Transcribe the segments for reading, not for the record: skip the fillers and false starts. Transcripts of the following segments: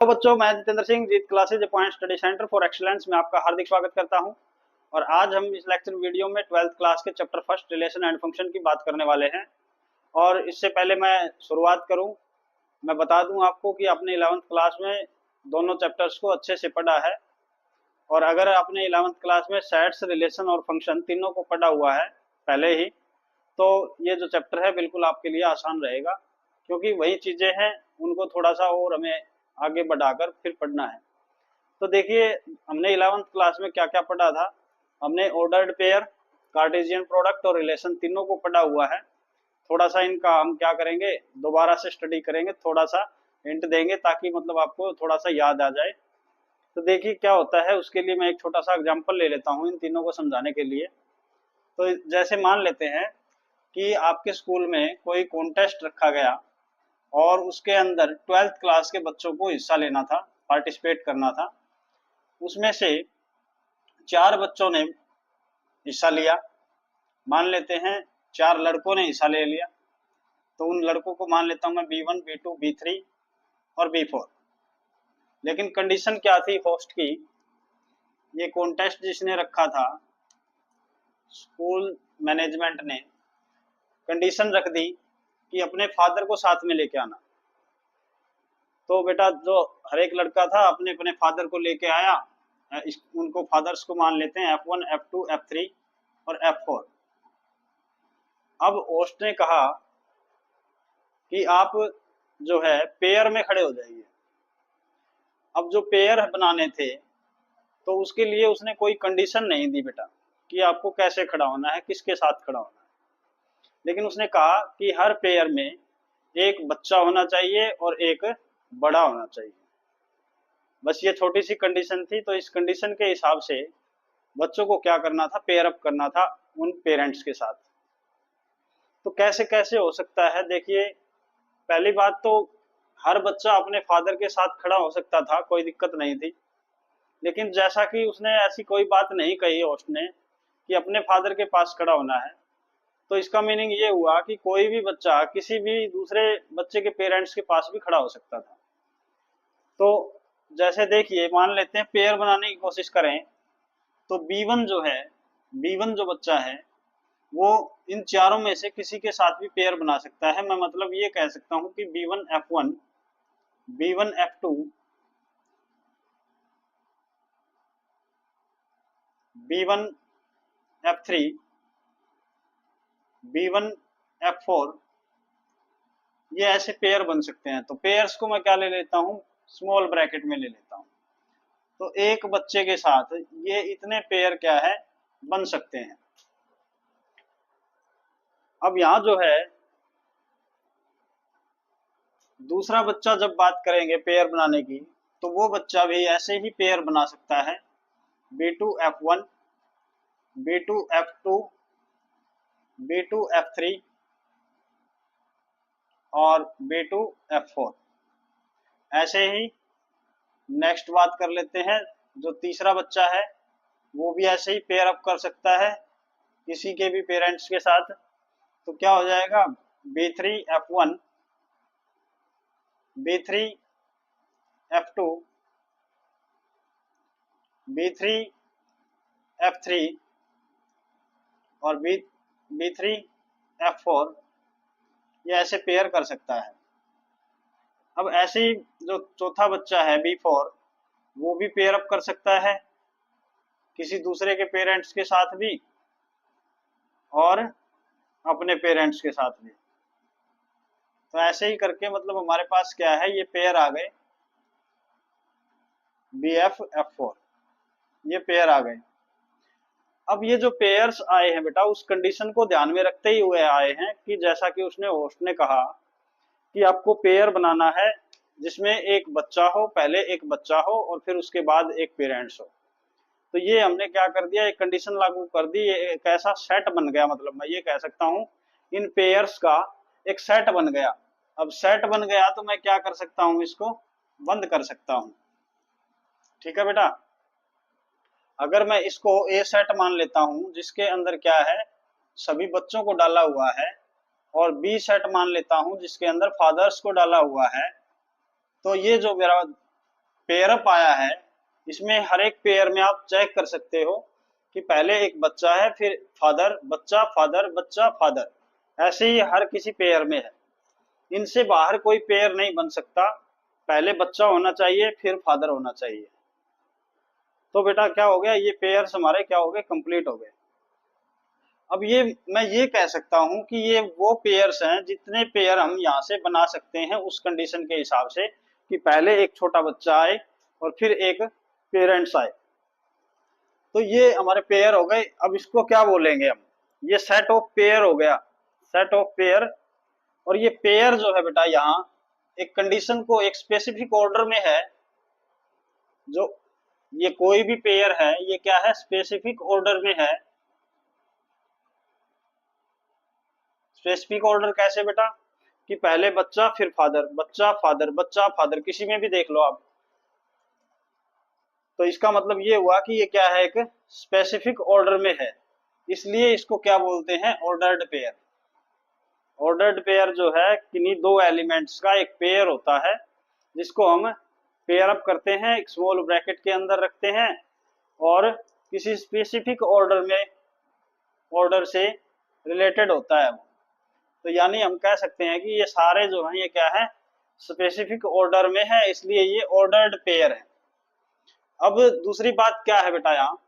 तो बच्चों, मैं Jitendra Singh Jeet classes point study centre for excellence में आपका हार्दिक स्वागत करता हूं। और आज हम इस लेक्चर वीडियो में 12th क्लास के chapter first relation and function की बात करने वाले हैं। और इससे पहले मैं शुरुआत करूं, मैं बता दूं आपको कि आपने 11th क्लास में दोनों चैप्टर्स को अच्छे से पढ़ा है। और अगर आपने 11th क्लास में सेट्स, रिलेशन और फंक्शन तीनों को पढ़ा हुआ है पहले ही, तो ये जो चैप्टर है बिल्कुल आपके लिए आसान रहेगा, क्योंकि वही चीजें हैं, उनको थोड़ा सा और हमें आगे बढ़ाकर फिर पढ़ना है। तो देखिए, हमने 11th क्लास में क्या क्या पढ़ा था। हमने ऑर्डर्ड पेयर, कार्टेशियन प्रोडक्ट और रिलेशन तीनों को पढ़ा हुआ है। थोड़ा सा इनका हम क्या करेंगे, दोबारा से स्टडी करेंगे, थोड़ा सा हिंट देंगे ताकि मतलब आपको थोड़ा सा याद आ जाए। तो देखिए क्या होता है, उसके लिए मैं एक छोटा सा एग्जाम्पल ले लेता हूँ इन तीनों को समझाने के लिए। तो जैसे मान लेते हैं कि आपके स्कूल में कोई कॉन्टेस्ट रखा गया और उसके अंदर 12th क्लास के बच्चों को हिस्सा लेना था, पार्टिसिपेट करना था। उसमें से 4 बच्चों ने हिस्सा लिया। मान लेते हैं 4 लड़कों ने हिस्सा ले लिया, तो उन लड़कों को मान लेता हूं मैं B1, B2, B3 और B4। लेकिन कंडीशन क्या थी होस्ट की, ये कॉन्टेस्ट जिसने रखा था, स्कूल मैनेजमेंट ने कंडीशन रख दी कि अपने फादर को साथ में लेके आना। तो बेटा जो हर एक लड़का था अपने अपने फादर को लेके आया। उनको फादर्स को मान लेते हैं F1, F2, F3 और F4। अब होस्ट ने कहा कि आप जो है पेयर में खड़े हो जाइए। अब जो पेयर बनाने थे, तो उसके लिए उसने कोई कंडीशन नहीं दी बेटा कि आपको कैसे खड़ा होना है, किसके साथ खड़ा होना है। लेकिन उसने कहा कि हर पेयर में एक बच्चा होना चाहिए और एक बड़ा होना चाहिए। बस ये छोटी सी कंडीशन थी। तो इस कंडीशन के हिसाब से बच्चों को क्या करना था, पेयर अप करना था उन पेरेंट्स के साथ। तो कैसे कैसे हो सकता है, देखिए पहली बात तो हर बच्चा अपने फादर के साथ खड़ा हो सकता था, कोई दिक्कत नहीं थी। लेकिन जैसा कि उसने ऐसी कोई बात नहीं कही होस्ट ने कि अपने फादर के पास खड़ा होना है, तो इसका मीनिंग ये हुआ कि कोई भी बच्चा किसी भी दूसरे बच्चे के पेरेंट्स के पास भी खड़ा हो सकता था। तो जैसे देखिए, मान लेते हैं पेयर बनाने की कोशिश करें, तो B1 जो है, B1 जो बच्चा है वो इन चारों में से किसी के साथ भी पेयर बना सकता है। मैं मतलब ये कह सकता हूं कि B1 F1, B1 F2, B1 F3, B1 F4, ये ऐसे पेयर बन सकते हैं। तो पेयर्स को मैं क्या ले लेता हूं, स्मॉल ब्रैकेट में ले लेता हूं। तो एक बच्चे के साथ ये इतने पेयर क्या है, बन सकते हैं। अब यहां जो है दूसरा बच्चा, जब बात करेंगे पेयर बनाने की, तो वो बच्चा भी ऐसे ही पेयर बना सकता है। B2 F1, B2 F2, B2 F3 और B2 F4। ऐसे ही नेक्स्ट बात कर लेते हैं, जो तीसरा बच्चा है वो भी ऐसे ही पेयर अप कर सकता है किसी के भी पेरेंट्स के साथ। तो क्या हो जाएगा, B3 F1, B3 F2, B3 F3 और B3 F4, ये ऐसे पेयर कर सकता है। अब ऐसे ही जो चौथा बच्चा है B4, वो भी पेयर अप कर सकता है किसी दूसरे के पेरेंट्स के साथ भी और अपने पेरेंट्स के साथ भी। तो ऐसे ही करके मतलब हमारे पास क्या है, ये पेयर आ गए BF F4, ये पेयर आ गए। अब ये जो पेयर्स आए हैं बेटा, उस कंडीशन को ध्यान में रखते ही हुए आए हैं कि जैसा कि उसने होस्ट ने कहा कि आपको पेयर बनाना है जिसमें एक बच्चा हो, पहले एक बच्चा हो और फिर उसके बाद एक पेरेंट्स हो। तो ये हमने क्या कर दिया, एक कंडीशन लागू कर दी, ये एक ऐसा सेट बन गया। मतलब मैं ये कह सकता हूँ इन पेयर्स का एक सेट बन गया। अब सेट बन गया तो मैं क्या कर सकता हूँ, इसको बंद कर सकता हूँ। ठीक है बेटा, अगर मैं इसको ए सेट मान लेता हूँ जिसके अंदर क्या है, सभी बच्चों को डाला हुआ है, और बी सेट मान लेता हूँ जिसके अंदर फादर्स को डाला हुआ है, तो ये जो मेरा पेयर अप आया है, इसमें हर एक पेयर में आप चेक कर सकते हो कि पहले एक बच्चा है, फिर फादर बच्चा फादर बच्चा फादर, ऐसे ही हर किसी पेयर में है। इनसे बाहर कोई पेयर नहीं बन सकता, पहले बच्चा होना चाहिए फिर फादर होना चाहिए। तो बेटा क्या हो गया, ये पेयर्स हमारे क्या हो गए, कंप्लीट हो गए। अब ये मैं ये कह सकता हूं कि ये वो पेयर्स हैं, जितने पेयर हम यहाँ से बना सकते हैं उस कंडीशन के हिसाब से कि पहले एक छोटा बच्चा आए और फिर एक पेरेंट्स आए। तो ये हमारे पेयर हो गए। अब इसको क्या बोलेंगे हम, ये सेट ऑफ पेयर हो गया, सेट ऑफ पेयर। और ये पेयर जो है बेटा यहाँ एक कंडीशन को एक स्पेसिफिक ऑर्डर में है, जो ये कोई भी पेयर है ये क्या है, स्पेसिफिक ऑर्डर में है। स्पेसिफिक ऑर्डर कैसे बेटा, कि पहले बच्चा फिर फादर बच्चा फादर बच्चा फादर, किसी में भी देख लो आप। तो इसका मतलब ये हुआ कि ये क्या है, एक स्पेसिफिक ऑर्डर में है, इसलिए इसको क्या बोलते हैं, ऑर्डर्ड पेयर। ऑर्डर्ड पेयर जो है किन्हीं दो एलिमेंट्स का एक पेयर होता है, जिसको हम पेयर अप करते हैं, एक स्मॉल ब्रैकेट के अंदर रखते हैं और किसी स्पेसिफिक ऑर्डर में, ऑर्डर से रिलेटेड होता है वो। तो यानी हम कह सकते हैं कि ये सारे जो हैं ये क्या है, स्पेसिफिक ऑर्डर में है, इसलिए ये ऑर्डर्ड पेयर है। अब दूसरी बात क्या है बेटा, यहाँ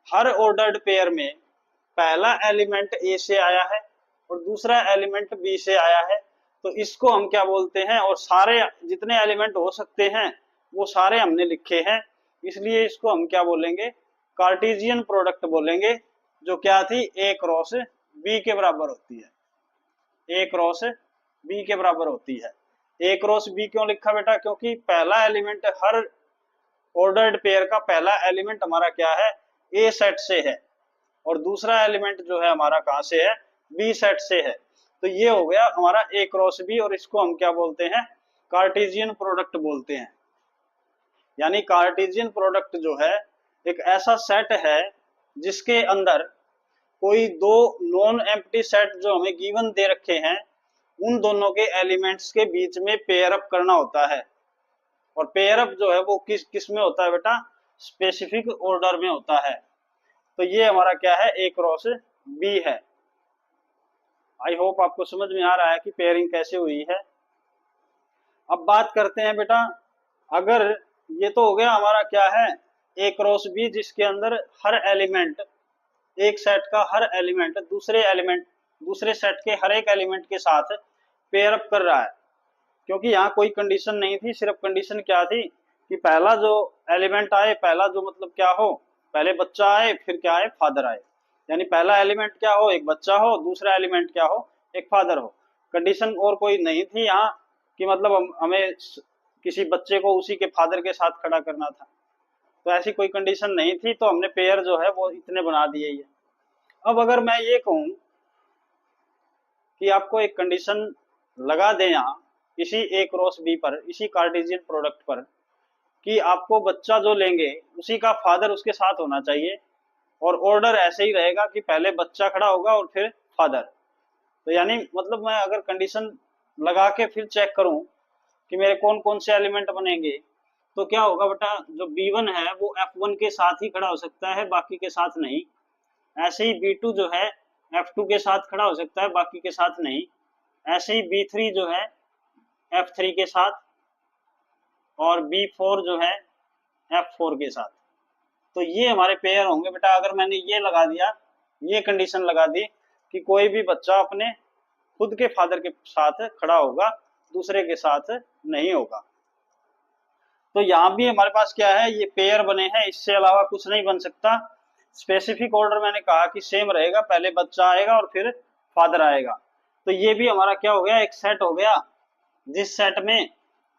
हर ऑर्डर्ड पेयर में पहला एलिमेंट ए से आया है और दूसरा एलिमेंट बी से आया है, तो इसको हम क्या बोलते हैं, और सारे जितने एलिमेंट हो सकते हैं वो सारे हमने लिखे हैं, इसलिए इसको हम क्या बोलेंगे, कार्टेशियन प्रोडक्ट बोलेंगे, जो क्या थी, ए क्रॉस बी के बराबर होती है, ए क्रॉस बी के बराबर होती है। ए क्रॉस बी क्यों लिखा बेटा, क्योंकि पहला एलिमेंट हर ऑर्डर्ड पेयर का पहला एलिमेंट हमारा क्या है, ए सेट से है, और दूसरा एलिमेंट जो है हमारा कहां से है, बी सेट से है। तो ये हो गया हमारा ए क्रॉस बी, और इसको हम क्या बोलते हैं, कार्टेशियन प्रोडक्ट बोलते हैं। यानी कार्टेशियन प्रोडक्ट जो है एक ऐसा सेट है जिसके अंदर कोई दो नॉन एम्प्टी सेट जो हमें गिवन दे रखे हैं, उन दोनों के एलिमेंट्स के बीच में पेयर अप करना होता है। और पेयर अप जो है वो किस किस में होता है बेटा, स्पेसिफिक ऑर्डर में होता है। तो ये हमारा क्या है, ए क्रॉस बी है। आई होप आपको समझ में आ रहा है कि पेयरिंग कैसे हुई है। अब बात करते हैं बेटा, अगर ये तो हो गया हमारा क्या है, ए क्रॉस बी, जिसके अंदर हर एलिमेंट, एक सेट का हर एलिमेंट दूसरे सेट के हर एक एलिमेंट के साथ पेयर अप कर रहा है। क्योंकि यहाँ कोई कंडीशन नहीं थी, सिर्फ कंडीशन क्या थी कि पहला जो एलिमेंट आए, पहला जो मतलब क्या हो, पहले बच्चा आए फिर क्या आए, फादर आए। यानी पहला एलिमेंट क्या हो, एक बच्चा हो, दूसरा एलिमेंट क्या हो, एक फादर हो। कंडीशन और कोई नहीं थी यहाँ कि मतलब हमें किसी बच्चे को उसी के फादर के साथ खड़ा करना था, तो ऐसी कोई कंडीशन नहीं थी, तो हमने पेयर जो है वो इतने बना दिए ये। अब अगर मैं ये कहूं कि आपको एक कंडीशन लगा दें यहाँ इसी ए क्रॉस बी पर, इसी कार्टेशियन प्रोडक्ट पर, कि आपको बच्चा जो लेंगे उसी का फादर उसके साथ होना चाहिए, और ऑर्डर ऐसे ही रहेगा कि पहले बच्चा खड़ा होगा और फिर फादर। तो यानी मतलब मैं अगर कंडीशन लगा के फिर चेक करूं कि मेरे कौन कौन से एलिमेंट बनेंगे, तो क्या होगा बेटा, जो B1 है वो F1 के साथ ही खड़ा हो सकता है, बाकी के साथ नहीं। ऐसे ही B2 जो है F2 के साथ खड़ा हो सकता है, बाकी के साथ नहीं। ऐसे ही B3 जो है F3 के साथ, और B4 जो है F4 के साथ। तो ये हमारे पेयर होंगे बेटा। अगर मैंने ये लगा दिया, ये कंडीशन लगा दी कि कोई भी बच्चा अपने खुद के फादर के साथ खड़ा होगा, दूसरे के साथ नहीं होगा। तो यहाँ भी हमारे पास क्या है, ये पेयर बने हैं, इससे अलावा कुछ नहीं बन सकता। स्पेसिफिक ऑर्डर मैंने कहा कि सेम रहेगा, पहले बच्चा आएगा और फिर फादर आएगा। तो ये भी हमारा क्या हो गया, एक सेट हो गया, जिस सेट में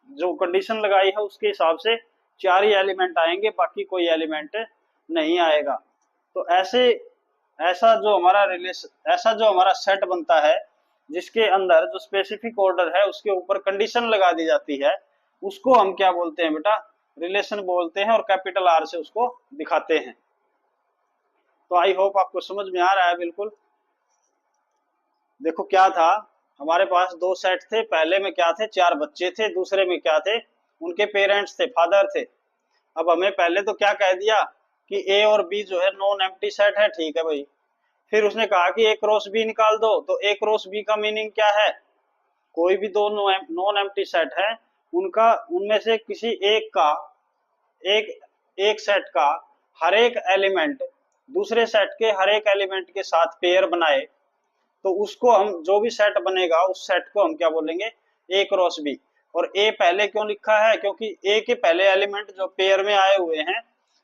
जो कंडीशन लगाई है उसके हिसाब से 4 ही एलिमेंट आएंगे, बाकी कोई एलिमेंट नहीं आएगा। तो ऐसा जो हमारा सेट बनता है, जिसके अंदर जो स्पेसिफिक ऑर्डर है उसके ऊपर कंडीशन लगा दी जाती है, उसको हम क्या बोलते हैं बेटा, रिलेशन बोलते हैं, और कैपिटल आर से उसको दिखाते हैं। तो आई होप आपको समझ में आ रहा है बिल्कुल। देखो क्या था, हमारे पास दो सेट थे, पहले में क्या थे, 4 बच्चे थे, दूसरे में क्या थे, उनके पेरेंट्स थे, फादर थे। अब हमें पहले तो क्या कह दिया कि ए और बी जो है नॉन एम्प्टी सेट है, ठीक है भाई। फिर उसने कहा कि ए क्रॉस बी निकाल दो, तो ए क्रॉस बी का मीनिंग क्या है? कोई भी दो नॉन एम्प्टी सेट है, उनका उनमें से किसी एक का एक एक सेट का हर एक एलिमेंट दूसरे सेट के हर एक एलिमेंट के साथ पेयर बनाए, तो उसको हम, जो भी सेट बनेगा उस सेट को हम क्या बोलेंगे? ए क्रॉस बी। और ए पहले क्यों लिखा है? क्योंकि ए के पहले एलिमेंट जो पेयर में आए हुए हैं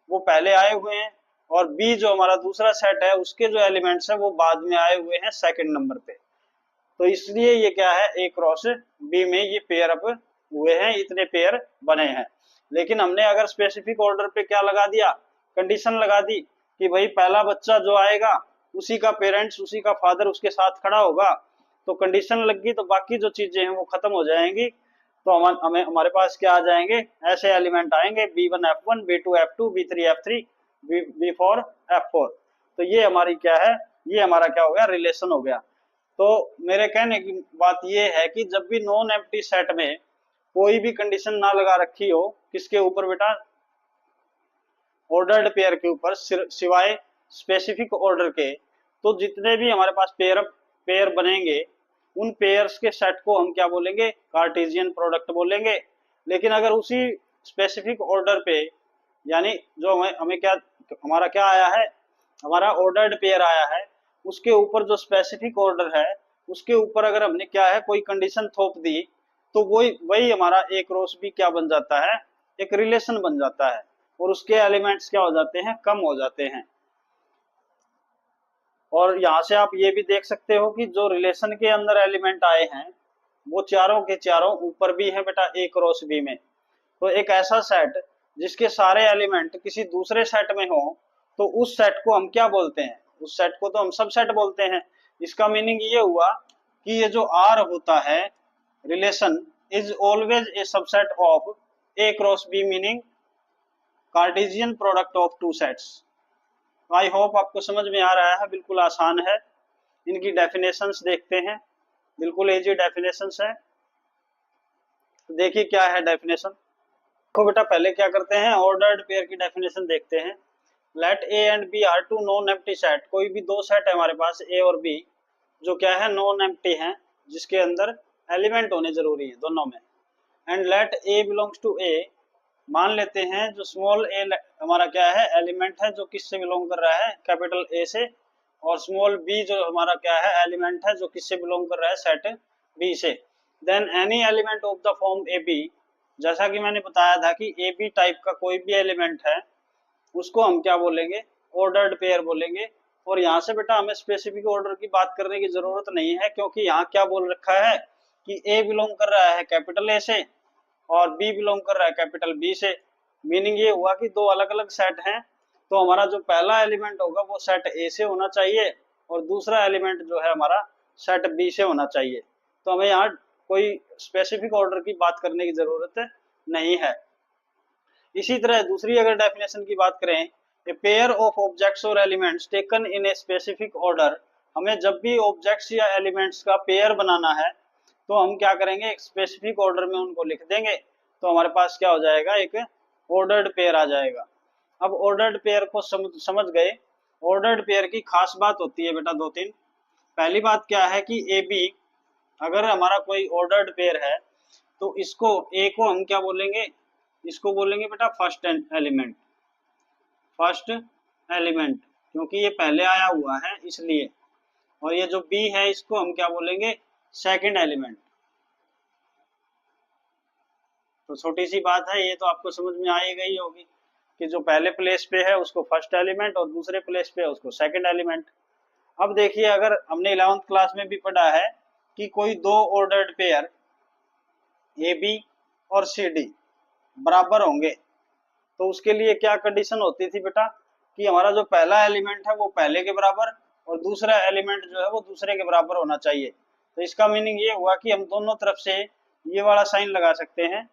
वो पहले आए हुए हैं, और बी जो हमारा दूसरा सेट है उसके जो एलिमेंट्स है वो बाद में आए हुए हैं सेकंड नंबर पे। तो इसलिए ये क्या है? ए क्रॉस बी में ये पेयर अप हुए हैं, इतने पेयर बने हैं। लेकिन हमने अगर स्पेसिफिक ऑर्डर पे क्या लगा दिया? कंडीशन लगा दी कि भाई पहला बच्चा जो आएगा उसी का पेरेंट्स, उसी का फादर उसके साथ खड़ा होगा, तो कंडीशन लग गई, तो बाकी जो चीजें हैं वो खत्म हो जाएंगी। तो हमें हमारे पास क्या आ जाएंगे? ऐसे एलिमेंट आएंगे B1 F1, B2 F2, B3 F3, B4 F4। तो ये हमारी क्या है? ये हमारा क्या हो गया? रिलेशन हो गया। तो मेरे कहने की बात ये है कि जब भी नॉन एम्प्टी सेट में कोई भी कंडीशन ना लगा रखी हो, किसके ऊपर बेटा? ऑर्डर्ड पेयर के ऊपर, सिवाय स्पेसिफिक ऑर्डर के, तो जितने भी हमारे पास पेयर बनेंगे उन पेयर्स के सेट को हम क्या बोलेंगे? कार्टेशियन प्रोडक्ट बोलेंगे। लेकिन अगर उसी स्पेसिफिक ऑर्डर पे, यानी जो हमें क्या, हमारा क्या आया है? हमारा ऑर्डर्ड पेयर आया है, उसके ऊपर जो स्पेसिफिक ऑर्डर है उसके ऊपर अगर हमने क्या है, कोई कंडीशन थोप दी, तो वही वही हमारा ए क्रॉस बी क्या बन जाता है? एक रिलेशन बन जाता है, और उसके एलिमेंट्स क्या हो जाते हैं? कम हो जाते हैं। और यहाँ से आप ये भी देख सकते हो कि जो रिलेशन के अंदर एलिमेंट आए हैं वो चारों के चारों ऊपर भी है बेटा ए क्रॉस बी में। तो एक ऐसा सेट जिसके सारे एलिमेंट किसी दूसरे सेट में हो, तो उस सेट को हम क्या बोलते हैं? उस सेट को तो हम सबसेट बोलते हैं। इसका मीनिंग ये हुआ कि ये जो आर होता है, relation is always a subset of A cross B, meaning Cartesian product of two sets. I hope आपको समझ में आ रहा है, बिल्कुल आसान है। इनकी डेफिनेशंस देखते हैं, बिल्कुल इजी डेफिनेशंस है। तो देखिए क्या है डेफिनेशन। तो बेटा पहले क्या करते हैं? ऑर्डर्ड पेयर की डेफिनेशन देखते हैं। Let A and B are two non empty set. कोई भी दो सेट है हमारे पास ए और बी, जो क्या है? नॉन एम्प्टी है, जिसके अंदर एलिमेंट होने जरूरी है दोनों में। And let A belongs to A. मान लेते हैं जो स्मॉल ए हमारा क्या है? एलिमेंट है, जो किससे बिलोंग कर रहा है? कैपिटल ए से। और स्मॉल बी जो हमारा क्या है? एलिमेंट है, जो किससे बिलोंग कर रहा है? सेट बी से। Then any element of the form A B. जैसा कि मैंने बताया था कि ए बी टाइप का कोई भी एलिमेंट है उसको हम क्या बोलेंगे? ऑर्डर्ड पेयर बोलेंगे। और यहाँ से बेटा हमें स्पेसिफिक ऑर्डर की बात करने की जरूरत नहीं है, क्योंकि यहाँ क्या बोल रखा है कि ए बिलोंग कर रहा है कैपिटल ए से और बी बिलोंग कर रहा है कैपिटल बी से। मीनिंग ये हुआ कि दो अलग अलग सेट हैं, तो हमारा जो पहला एलिमेंट होगा वो सेट ए से होना चाहिए, और दूसरा एलिमेंट जो है हमारा सेट बी से होना चाहिए। तो हमें यहाँ कोई स्पेसिफिक ऑर्डर की बात करने की जरूरत नहीं है। इसी तरह दूसरी अगर डेफिनेशन की बात करें, ए पेयर ऑफ ऑब्जेक्ट्स और elements taken in a specific order. हमें जब भी ऑब्जेक्ट्स या एलिमेंट्स का पेयर बनाना है तो हम क्या करेंगे? एक स्पेसिफिक ऑर्डर में उनको लिख देंगे, तो हमारे पास क्या हो जाएगा? एक ऑर्डर्ड पेयर आ जाएगा। अब ऑर्डर्ड पेयर को समझ गए। ऑर्डर्ड पेयर की खास बात होती है बेटा दो तीन। पहली बात क्या है कि ए बी, अगर हमारा कोई ऑर्डर्ड पेयर है तो इसको ए को हम क्या बोलेंगे? इसको बोलेंगे बेटा फर्स्ट एलिमेंट। फर्स्ट एलिमेंट, क्योंकि ये पहले आया हुआ है इसलिए। और ये जो बी है इसको हम क्या बोलेंगे? Second element. तो छोटी सी बात है, ये तो आपको समझ में आ ही गई होगी कि जो पहले प्लेस पे है उसको फर्स्ट एलिमेंट और दूसरे प्लेस पे है उसको सेकंड एलिमेंट। अब देखिए, अगर हमने 11th क्लास में भी पढ़ा है कि कोई दो ऑर्डर्ड पेयर ए बी और सी डी बराबर होंगे, तो उसके लिए क्या कंडीशन होती थी बेटा? कि हमारा जो पहला एलिमेंट है वो पहले के बराबर और दूसरा एलिमेंट जो है वो दूसरे के बराबर होना चाहिए। तो इसका मीनिंग ये हुआ कि हम दोनों तरफ से ये वाला साइन लगा सकते हैं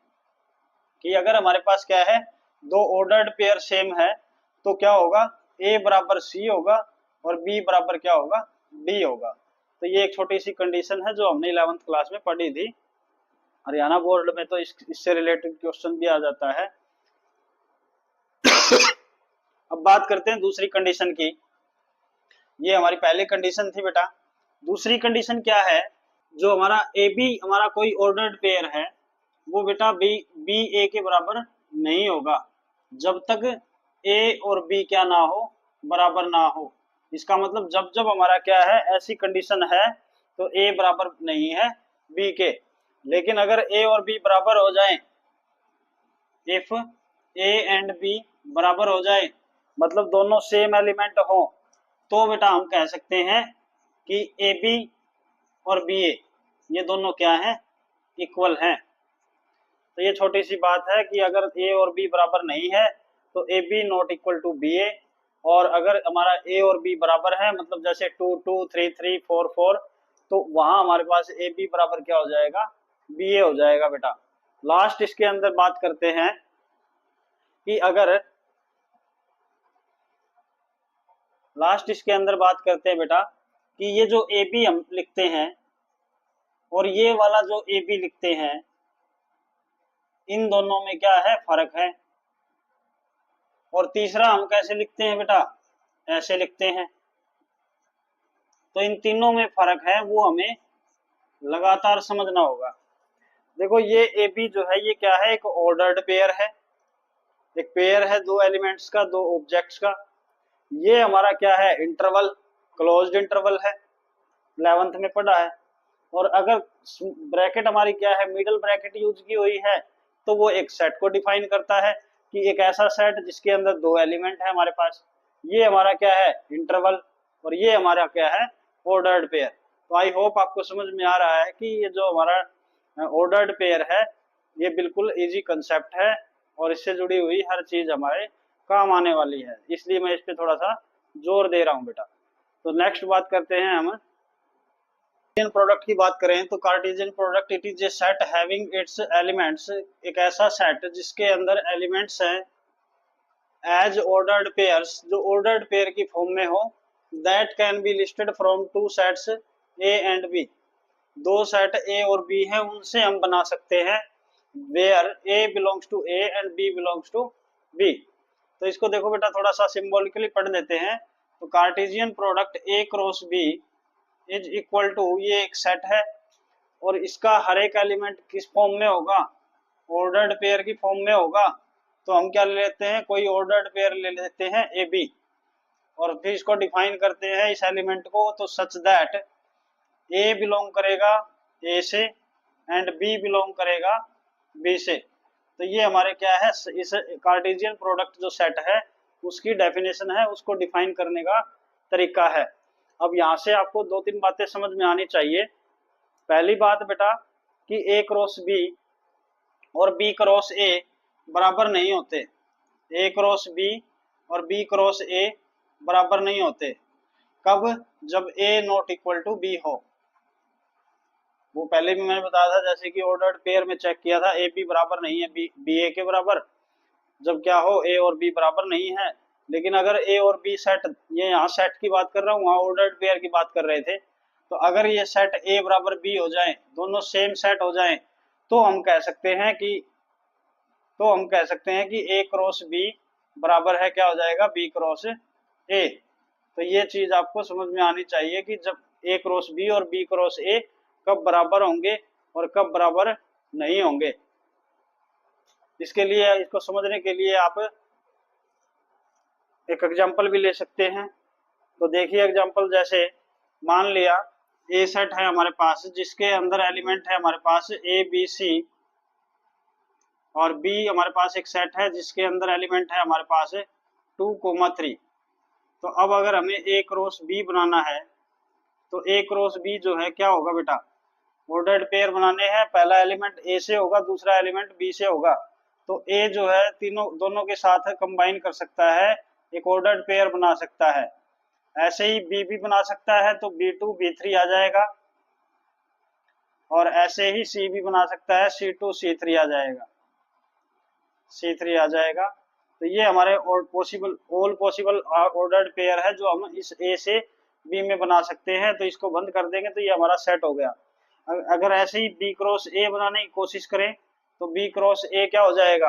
कि अगर हमारे पास क्या है, दो ऑर्डर्ड पेयर सेम है, तो क्या होगा? ए बराबर सी होगा और बी बराबर क्या होगा? डी होगा। तो ये एक छोटी सी कंडीशन है जो हमने 11th क्लास में पढ़ी थी। हरियाणा बोर्ड में तो इससे रिलेटेड क्वेश्चन भी आ जाता है। बात करते हैं दूसरी कंडीशन की। ये हमारी पहली कंडीशन थी बेटा। दूसरी कंडीशन क्या है, जो हमारा ए बी हमारा कोई ऑर्डर्ड पेयर है वो बेटा बी ए के बराबर नहीं होगा जब तक ए और बी क्या ना हो, बराबर ना हो। इसका मतलब जब जब हमारा क्या है, ऐसी कंडीशन है तो ए बराबर नहीं है बी के। लेकिन अगर ए और बी बराबर हो जाए, इफ ए एंड बी बराबर हो जाए, मतलब दोनों सेम एलिमेंट हो, तो बेटा हम कह सकते हैं कि ए बी और बी ए ये दोनों क्या है, इक्वल हैं। तो ये छोटी सी बात है कि अगर ए और बी बराबर नहीं है तो A B not equal to B A, और अगर हमारा ए और बी बराबर है, मतलब जैसे 2 2 3 3 4 4, तो वहां हमारे पास ए बी बराबर क्या हो जाएगा, बी ए हो जाएगा बेटा। लास्ट इसके अंदर बात करते हैं कि अगर लास्ट इसके अंदर बात करते हैं बेटा कि ये जो ए बी हम लिखते हैं और ये वाला जो ए बी लिखते हैं, इन दोनों में क्या है, फर्क है। और तीसरा हम कैसे लिखते हैं बेटा, ऐसे लिखते हैं। तो इन तीनों में फर्क है, वो हमें लगातार समझना होगा। देखो ये ए बी जो है ये क्या है, एक ऑर्डर्ड पेयर है, एक पेयर है दो एलिमेंट्स का, दो ऑब्जेक्ट्स का। ये हमारा क्या है, इंटरवल, क्लोज्ड इंटरवल है, 11th में पढ़ा है। और अगर ब्रैकेट हमारी क्या है, मिडल ब्रैकेट यूज की हुई है, तो वो एक सेट को डिफाइन करता है कि एक ऐसा सेट जिसके अंदर दो एलिमेंट है हमारे पास, ये हमारा क्या है, इंटरवल, और ये हमारा क्या है, ऑर्डर्ड पेयर। तो आई होप आपको समझ में आ रहा है कि ये जो हमारा ऑर्डर्ड पेयर है ये बिल्कुल इजी कंसेप्ट है, और इससे जुड़ी हुई हर चीज हमारे काम आने वाली है, इसलिए मैं इस पे थोड़ा सा जोर दे रहा हूँ बेटा। तो नेक्स्ट बात करते हैं हम कार्टेशियन प्रोडक्ट की। बात करें तो Cartesian product it is a set having its elements, एक ऐसा सेट जिसके अंदर एलिमेंट्स हैं एज ऑर्डर्ड पेयर्स, जो ऑर्डर्ड पेयर की फॉर्म में हो, that can be listed from two sets A and B, दो सेट ए और बी हैं उनसे हम बना सकते हैं, where a belongs to A and b belongs to B. तो इसको देखो बेटा थोड़ा सा सिंबॉलिकली पढ़ लेते हैं। तो Cartesian product A cross B is equal to, ये एक सेट है और इसका हर एक एलिमेंट किस फॉर्म में होगा, ऑर्डर्ड पेयर की फॉर्म में होगा। तो हम क्या ले लेते हैं, कोई ऑर्डर्ड पेयर ले लेते हैं ए बी, और फिर इसको डिफाइन करते हैं इस एलिमेंट को, तो सच दैट ए बिलोंग करेगा ए से एंड बी बिलोंग करेगा बी से। तो ये हमारे क्या है, इस कार्टेशियन प्रोडक्ट जो सेट है उसकी डेफिनेशन है, उसको डिफाइन करने का तरीका है। अब यहाँ से आपको दो तीन बातें समझ में आनी चाहिए। पहली बात बेटा कि ए क्रॉस बी और बी क्रॉस ए बराबर नहीं होते, ए क्रॉस बी और बी क्रॉस ए बराबर नहीं होते। कब, जब ए नॉट इक्वल टू बी हो। वो पहले भी मैंने बताया था, जैसे कि ऑर्डर्ड पेयर में चेक किया था, ए बी बराबर नहीं है बी ए के बराबर, जब क्या हो, ए और बी बराबर नहीं है। लेकिन अगर ए और बी सेट, ये यहाँ सेट की बात कर रहा हूँ, वहाँ ऑर्डर्ड पेयर की बात कर रहे थे, तो अगर ये सेट ए बराबर बी हो जाए, दोनों सेम सेट हो जाए, तो हम कह सकते हैं कि ए क्रॉस बी बराबर है, क्या हो जाएगा, बी क्रॉस ए। तो ये चीज आपको समझ में आनी चाहिए कि जब ए क्रॉस बी और बी क्रॉस ए कब बराबर होंगे और कब बराबर नहीं होंगे। इसके लिए, इसको समझने के लिए आप एक एग्जांपल भी ले सकते हैं। तो देखिए एग्जांपल, जैसे मान लिया ए सेट है हमारे पास जिसके अंदर एलिमेंट है हमारे पास ए बी सी, और बी हमारे पास एक सेट है जिसके अंदर एलिमेंट है हमारे पास 2, 3। तो अब अगर हमें ए क्रॉस बी बनाना है, तो ए क्रॉस बी जो है क्या होगा बेटा, ऑर्डर्ड पेयर बनाने हैं, पहला एलिमेंट ए से होगा, दूसरा एलिमेंट बी से होगा। तो ए जो है तीनों दोनों के साथ कंबाइन कर सकता है, एक ऑर्डर्ड पेयर बना सकता है। ऐसे ही बी भी बना सकता है, तो B2 B3 आ जाएगा, और ऐसे ही सी भी बना सकता है, C2 C3 आ जाएगा, C3 आ जाएगा। तो ये हमारे ऑल पॉसिबल ऑर्डर्ड पेयर है जो हम इस ए से बी में बना सकते हैं। तो इसको बंद कर देंगे तो ये हमारा सेट हो गया। अगर ऐसे ही बी क्रॉस ए बनाने की कोशिश करें तो बी क्रॉस ए क्या हो जाएगा,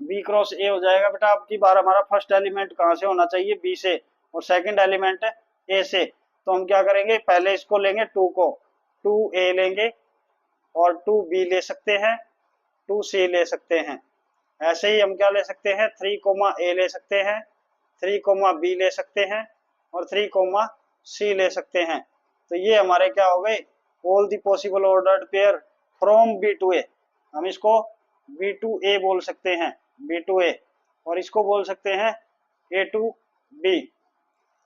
बी क्रॉस ए हो जाएगा बेटा। अब की बार हमारा फर्स्ट एलिमेंट कहाँ से होना चाहिए, बी से, और सेकंड एलिमेंट ए से। तो हम क्या करेंगे, पहले इसको लेंगे 2 को, 2 ए लेंगे और 2 बी ले सकते हैं, 2 सी ले सकते हैं। ऐसे ही हम क्या ले सकते हैं, 3 ए ले सकते हैं, 3 बी ले सकते हैं और 3 सी ले सकते हैं। तो ये हमारे क्या हो गए, all the possible ordered pair from B to A. हम इसको बी टू ए बोल सकते हैं, बी टू ए, और इसको बोल सकते हैं ए टू बी।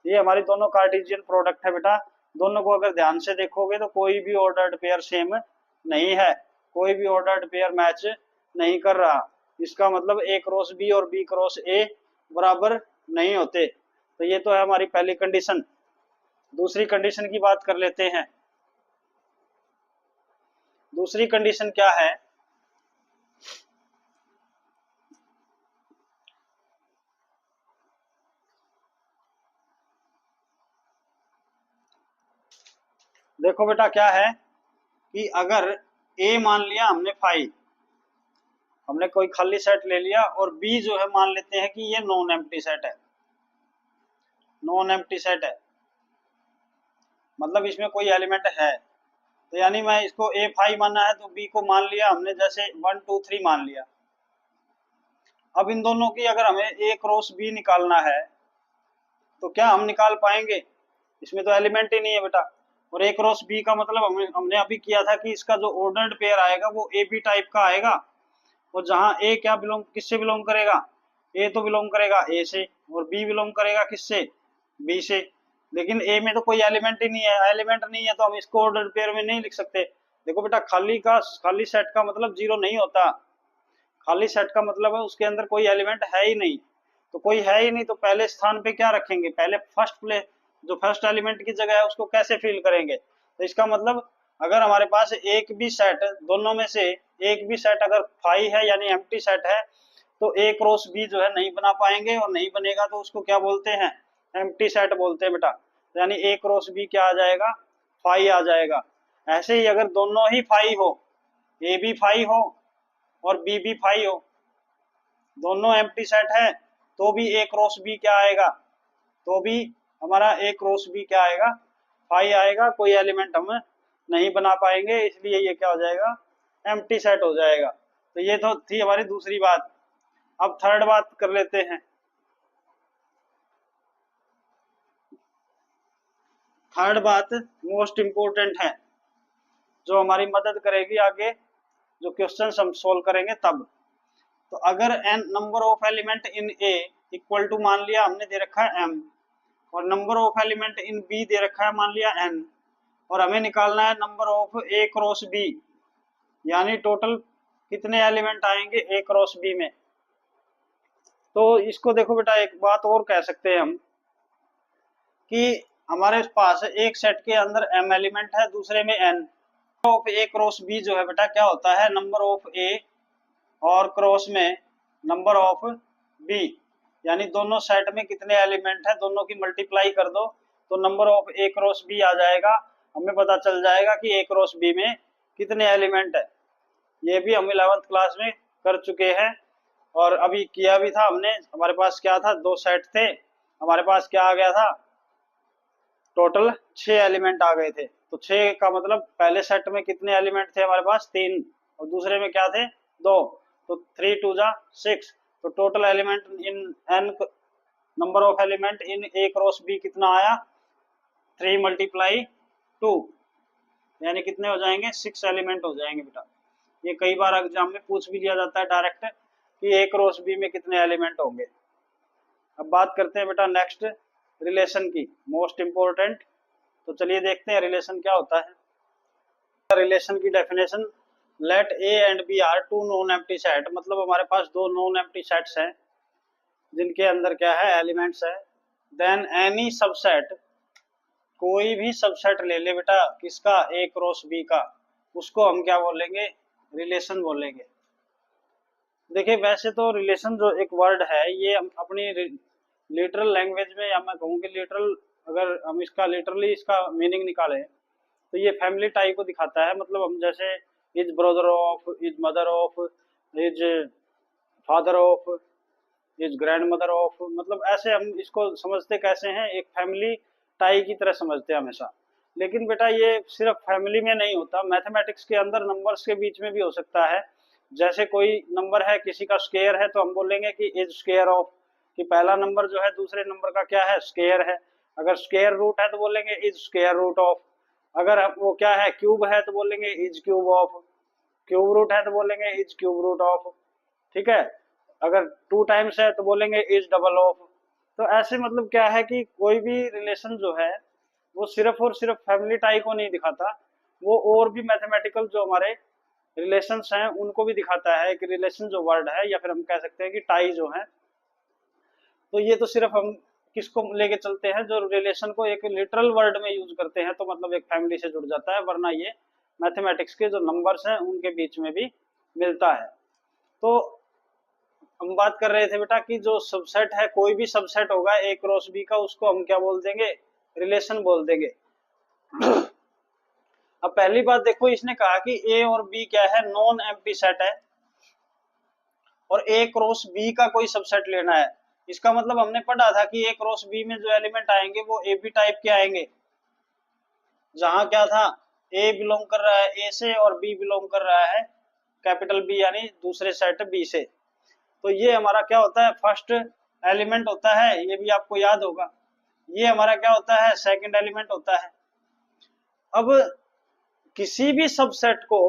ये हमारी दोनों कार्टेशियन प्रोडक्ट है बेटा। दोनों को अगर ध्यान से देखोगे तो कोई भी ऑर्डर्ड पेयर सेम नहीं है, कोई भी ऑर्डर्ड पेयर मैच नहीं कर रहा। इसका मतलब ए क्रॉस बी और बी क्रॉस ए बराबर नहीं होते। तो ये तो है हमारी पहली कंडीशन। दूसरी कंडीशन की बात कर लेते हैं। दूसरी कंडीशन क्या है, देखो बेटा क्या है कि अगर ए मान लिया हमने 5, हमने कोई खाली सेट ले लिया, और बी जो है मान लेते हैं कि ये नॉन एम्प्टी सेट है, नॉन एम्प्टी सेट है, मतलब इसमें कोई एलिमेंट है। तो यानी मैं इसको ए 5 माना है तो बी को मान लिया हमने जैसे 1 2 3 मान लिया। अब इन दोनों की अगर हमें ए क्रॉस बी निकालना है तो क्या हम निकाल पाएंगे, इसमें तो एलिमेंट ही नहीं है बेटा। और ए क्रॉस बी का मतलब हमने अभी किया था कि इसका जो ऑर्डर्ड पेयर आएगा वो ए बी टाइप का आएगा। और जहां ए क्या बिलोंग, किससे बिलोंग करेगा, ए तो बिलोंग करेगा ए से, और बी बिलोंग करेगा किससे, बी से। लेकिन ए में तो कोई एलिमेंट ही नहीं है, एलिमेंट नहीं है तो हम इसको ऑर्डर पेयर में नहीं लिख सकते। देखो बेटा खाली सेट का मतलब जीरो नहीं होता। खाली सेट का मतलब है उसके अंदर कोई एलिमेंट है ही नहीं। तो कोई है ही नहीं तो पहले स्थान पे क्या रखेंगे, पहले फर्स्ट प्लेस जो फर्स्ट एलिमेंट की जगह है उसको कैसे फिल करेंगे। तो इसका मतलब अगर हमारे पास एक भी सेट, दोनों में से एक भी सेट अगर 5 है यानी एम्प्टी सेट है, तो ए क्रॉस बी जो है नहीं बना पाएंगे, और नहीं बनेगा तो उसको क्या बोलते हैं, एम्प्टी सेट बोलते हैं बेटा। यानी ए क्रॉस बी क्या आ जाएगा, 5 आ जाएगा। ऐसे ही अगर दोनों ही 5 हो, ए भी 5 हो और बी भी 5 हो, दोनों एम्प्टी सेट है, तो भी ए क्रॉस बी क्या आएगा, तो भी हमारा ए क्रॉस बी क्या आएगा, 5 आएगा। कोई एलिमेंट हम नहीं बना पाएंगे, इसलिए ये क्या हो जाएगा, एम्प्टी सेट हो जाएगा। तो ये तो थी हमारी दूसरी बात। अब थर्ड बात कर लेते हैं। थर्ड बात मोस्ट इंपोर्टेंट है, जो हमारी मदद करेगी आगे जो क्वेश्चन हम सोल्व करेंगे तब। तो अगर N number of element in A equal to मान लिया हमने दे रखा है एम, और number of element in B दे रखा है मान लिया एन, और हमें निकालना है number of A cross B, यानी टोटल कितने एलिमेंट आएंगे ए क्रॉस बी में। तो इसको देखो बेटा एक बात और कह सकते हैं हम कि हमारे पास एक सेट के अंदर एम एलिमेंट है, दूसरे में n. Of A cross B जो है बेटा क्या होता है, नंबर ऑफ ए और क्रॉस में नंबर ऑफ बी, यानी दोनों सेट में कितने एलिमेंट है दोनों की मल्टीप्लाई कर दो तो number of A cross B आ जाएगा। हमें पता चल जाएगा कि ए क्रॉस बी में कितने एलिमेंट है। ये भी हम 11th क्लास में कर चुके हैं और अभी किया भी था हमने। हमारे पास क्या था, दो सेट थे, हमारे पास क्या आ गया था, टोटल 6 एलिमेंट आ गए थे। तो 6 का मतलब पहले सेट में कितने एलिमेंट थे हमारे पास, 3, और दूसरे में क्या थे, 2। तो 3 2 जा 6। तो total element in n, number of element in A cross B कितना आया, 3 × 2, यानी कितने हो जाएंगे, 6 एलिमेंट हो जाएंगे बेटा। ये कई बार एग्जाम में पूछ भी लिया जाता है डायरेक्ट कि ए क्रॉस बी में कितने एलिमेंट होंगे। अब बात करते हैं बेटा नेक्स्ट रिलेशन की, मोस्ट इंपोर्टेंट। तो चलिए देखते हैं रिलेशन क्या होता है। रिलेशन की definition, let A and B are two non empty set, मतलब हमारे पास दो नॉन एम्प्टी सेट्स हैं जिनके अंदर क्या है, एलिमेंट्स है। देन एनी सबसेट, कोई भी सबसेट ले ले बेटा किसका, ए क्रॉस बी का, उसको हम क्या बोलेंगे, रिलेशन बोलेंगे। देखिए वैसे तो रिलेशन जो एक वर्ड है ये हम अपनी लिटरल लैंग्वेज में, या मैं कहूँ कि लिटरल, अगर हम इसका लिटरली इसका मीनिंग निकालें तो ये फैमिली टाइप को दिखाता है। मतलब हम जैसे is brother of, is mother of, is father of, is grand mother of, मतलब ऐसे हम इसको समझते कैसे हैं, एक फैमिली टाई की तरह समझते हैं हमेशा। लेकिन बेटा ये सिर्फ फैमिली में नहीं होता, मैथमेटिक्स के अंदर नंबर्स के बीच में भी हो सकता है। जैसे कोई नंबर है, किसी का स्क्वायर है, तो हम बोलेंगे कि इज स्क्वायर ऑफ, कि पहला नंबर जो है दूसरे नंबर का क्या है, स्क्वायर है। अगर स्क्वायर रूट है तो बोलेंगे इज स्क्वायर रूट ऑफ। अगर वो क्या है, क्यूब है, तो बोलेंगे is cube of. Cube root है तो बोलेंगे इज क्यूब रूट ऑफ। ठीक है। अगर 2 टाइम्स है तो बोलेंगे इज डबल ऑफ। तो ऐसे मतलब क्या है कि कोई भी रिलेशन जो है वो सिर्फ और सिर्फ फैमिली टाई को नहीं दिखाता, वो और भी मैथमेटिकल जो हमारे रिलेशंस हैं उनको भी दिखाता है। कि रिलेशन जो वर्ड है, या फिर हम कह सकते हैं कि टाई जो है, तो ये तो सिर्फ हम किसको लेके चलते हैं, जो रिलेशन को एक लिटरल वर्ड में यूज करते हैं, तो मतलब एक फैमिली से जुड़ जाता है, वरना ये मैथमेटिक्स के जो नंबर्स हैं उनके बीच में भी मिलता है। तो हम बात कर रहे थे बेटा कि जो सबसेट है, कोई भी सबसेट होगा ए क्रॉस बी का, उसको हम क्या बोल देंगे, रिलेशन बोल देंगे। अब पहली बात देखो, इसने कहा कि ए और बी क्या है, नॉन एम्प्टी सेट है, और ए क्रॉस बी का कोई सबसेट लेना है। इसका मतलब हमने पढ़ा था कि ए क्रॉस बी में जो एलिमेंट आएंगे वो ए बी टाइप के आएंगे, जहां क्या था, ए बिलोंग कर रहा है ए से और बी बिलोंग कर रहा है कैपिटल बी, यानी दूसरे सेट बी से। तो ये हमारा क्या होता है, फर्स्ट एलिमेंट होता है, ये भी आपको याद होगा। ये हमारा क्या होता है, सेकंड एलिमेंट होता है। अब किसी भी सबसेट को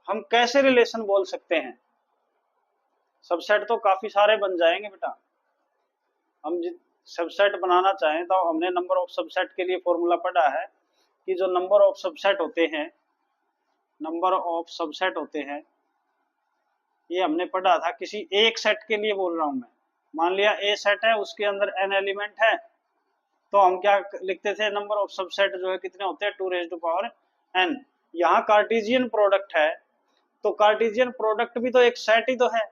हम कैसे रिलेशन बोल सकते हैं, सबसेट तो काफी सारे बन जाएंगे बेटा। हम सबसेट बनाना चाहें तो हमने नंबर ऑफ सबसेट के लिए फॉर्मूला पढ़ा है कि जो नंबर ऑफ सबसेट होते हैं, नंबर ऑफ सबसेट होते हैं, ये हमने पढ़ा था। किसी एक सेट के लिए बोल रहा हूं मैं, मान लिया ए सेट है, उसके अंदर एन एलिमेंट है, तो हम क्या लिखते थे, नंबर ऑफ सबसेट जो है कितने होते हैं, 2 n। यहाँ कार्टेशियन प्रोडक्ट है, तो कार्टेशियन प्रोडक्ट भी तो एक सेट ही तो है।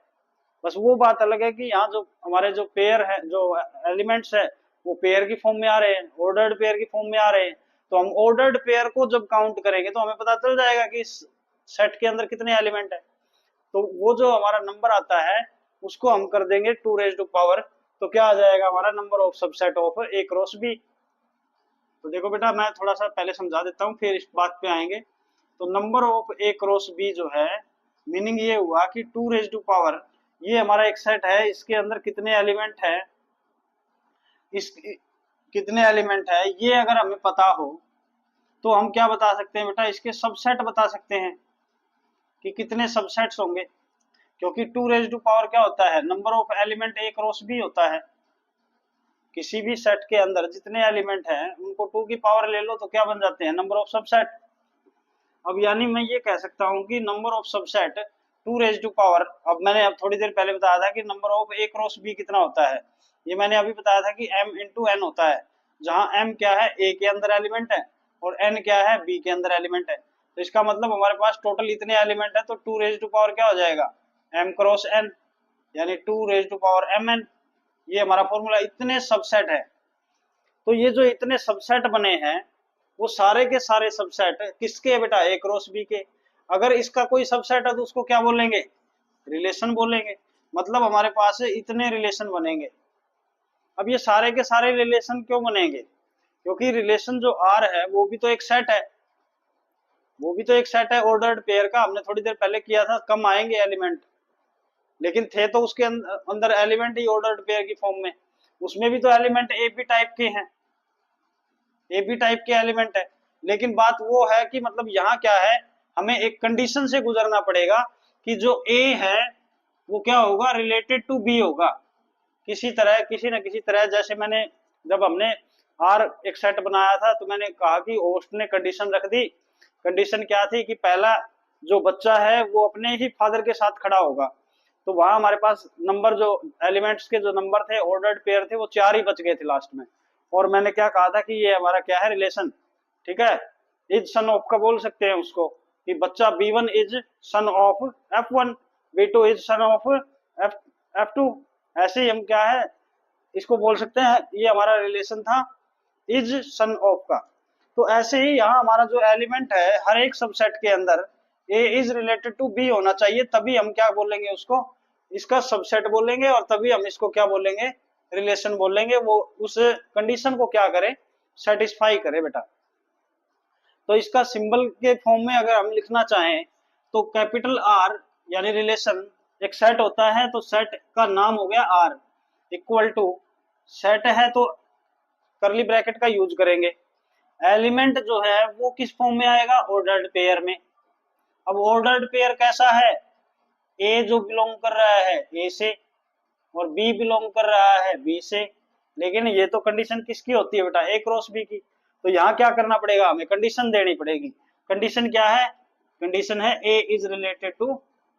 बस वो बात अलग है कि यहाँ जो हमारे जो पेयर है, जो एलिमेंट्स है, वो पेयर की फॉर्म में आ रहे हैं, ऑर्डर्ड पेयर की फॉर्म में आ रहे हैं। तो हम ऑर्डर्ड पेयर को जब काउंट करेंगे तो हमें पता चल जाएगा कि इस सेट के अंदर कितने एलिमेंट है। तो वो जो हमारा नंबर आता है उसको हम कर देंगे 2 तो क्या आ जाएगा हमारा, number of subset of A cross B. तो देखो बेटा, मैं थोड़ा सा पहले समझा देता हूँ, फिर इस बात पे आएंगे। तो number of A cross B जो है, मीनिंग ये हुआ कि 2 ये हमारा एक सेट है, इसके अंदर कितने एलिमेंट है, इस कितने एलिमेंट है, ये अगर हमें पता हो तो हम क्या बता सकते हैं बेटा, इसके सबसेट बता सकते हैं कि कितने सबसेट्स होंगे। क्योंकि 2 क्या होता है, number of element A cross B होता है। किसी भी सेट के अंदर जितने एलिमेंट हैं उनको 2 की पावर ले लो तो क्या बन जाते हैं, नंबर ऑफ सबसेट। अब यानी मैं ये कह सकता हूँ कि नंबर ऑफ सबसेट 2 अब मैंने अब थोड़ी देर पहले बताया था कि number of A cross B कितना होता है, ये मैंने अभी बताया था कि m इंटू एन होता है, जहां m क्या है, a के अंदर एलिमेंट है, और n क्या है, b के अंदर एलिमेंट है। तो इसका मतलब हमारे पास टोटल इतने एलिमेंट है, तो 2 क्या हो जाएगा, m क्रॉस n, यानी 2 mn। ये हमारा फॉर्मूला, इतने सबसेट है। तो ये जो इतने सबसेट बने हैं, वो सारे के सारे सबसेट किसके है बेटा, ए क्रॉस बी के। अगर इसका कोई सबसेट है तो उसको क्या बोलेंगे, रिलेशन बोलेंगे। मतलब हमारे पास इतने रिलेशन बनेंगे। अब ये सारे के सारे रिलेशन क्यों बनेंगे, क्योंकि रिलेशन जो आर है वो भी तो एक सेट है, वो भी तो एक सेट है ऑर्डर्ड पेयर का। हमने थोड़ी देर पहले किया था, कम आएंगे एलिमेंट, लेकिन थे तो उसके अंदर एलिमेंट ही ऑर्डर्ड पेयर की फॉर्म में। उसमें भी तो एलिमेंट ए बी टाइप के हैं, ए बी टाइप के एलिमेंट है। लेकिन बात वो है कि मतलब यहाँ क्या है, हमें एक कंडीशन से गुजरना पड़ेगा कि जो ए है वो क्या होगा, रिलेटेड टू बी होगा, किसी तरह, किसी न किसी तरह। जैसे मैंने जब हमने आर एक सेट बनाया था तो मैंने कहा कि होस्ट ने कंडीशन रख दी। कंडीशन क्या थी कि पहला जो बच्चा है वो अपने ही फादर के साथ खड़ा होगा। तो वहां हमारे पास नंबर, जो एलिमेंट्स के जो नंबर थे, ऑर्डर्ड पेयर थे, वो 4 ही बच गए थे लास्ट में। और मैंने क्या कहा था कि ये हमारा क्या है, रिलेशन। ठीक है, इज सन ऑफ का बोल सकते हैं उसको, कि बच्चा B1 is son of F1, B2 is son of F2। ऐसे ही हम क्या है इसको बोल सकते हैं, ये हमारा रिलेशन था इज सन ऑफ का। तो ऐसे ही यहाँ हमारा जो एलिमेंट है, हर एक सबसेट के अंदर ए इज रिलेटेड टू बी होना चाहिए, तभी हम क्या बोलेंगे उसको, इसका सबसेट बोलेंगे और तभी हम इसको क्या बोलेंगे, रिलेशन बोलेंगे। वो उस कंडीशन को क्या करे, सेटिस्फाई करे बेटा। तो इसका सिंबल के फॉर्म में अगर हम लिखना चाहें तो कैपिटल आर यानी रिलेशन एक सेट होता है, तो सेट का नाम हो गया आर, इक्वल टू सेट है तो करली ब्रैकेट का यूज करेंगे। एलिमेंट जो है वो किस फॉर्म में आएगा, ऑर्डर्ड पेयर में। अब ऑर्डर्ड पेयर कैसा है, ए जो बिलोंग कर रहा है ए से और बी बिलोंग कर रहा है बी से। लेकिन ये तो कंडीशन किसकी होती है बेटा, ए क्रॉस बी की। तो यहाँ क्या करना पड़ेगा, हमें कंडीशन देनी पड़ेगी। कंडीशन क्या है, कंडीशन है A is related to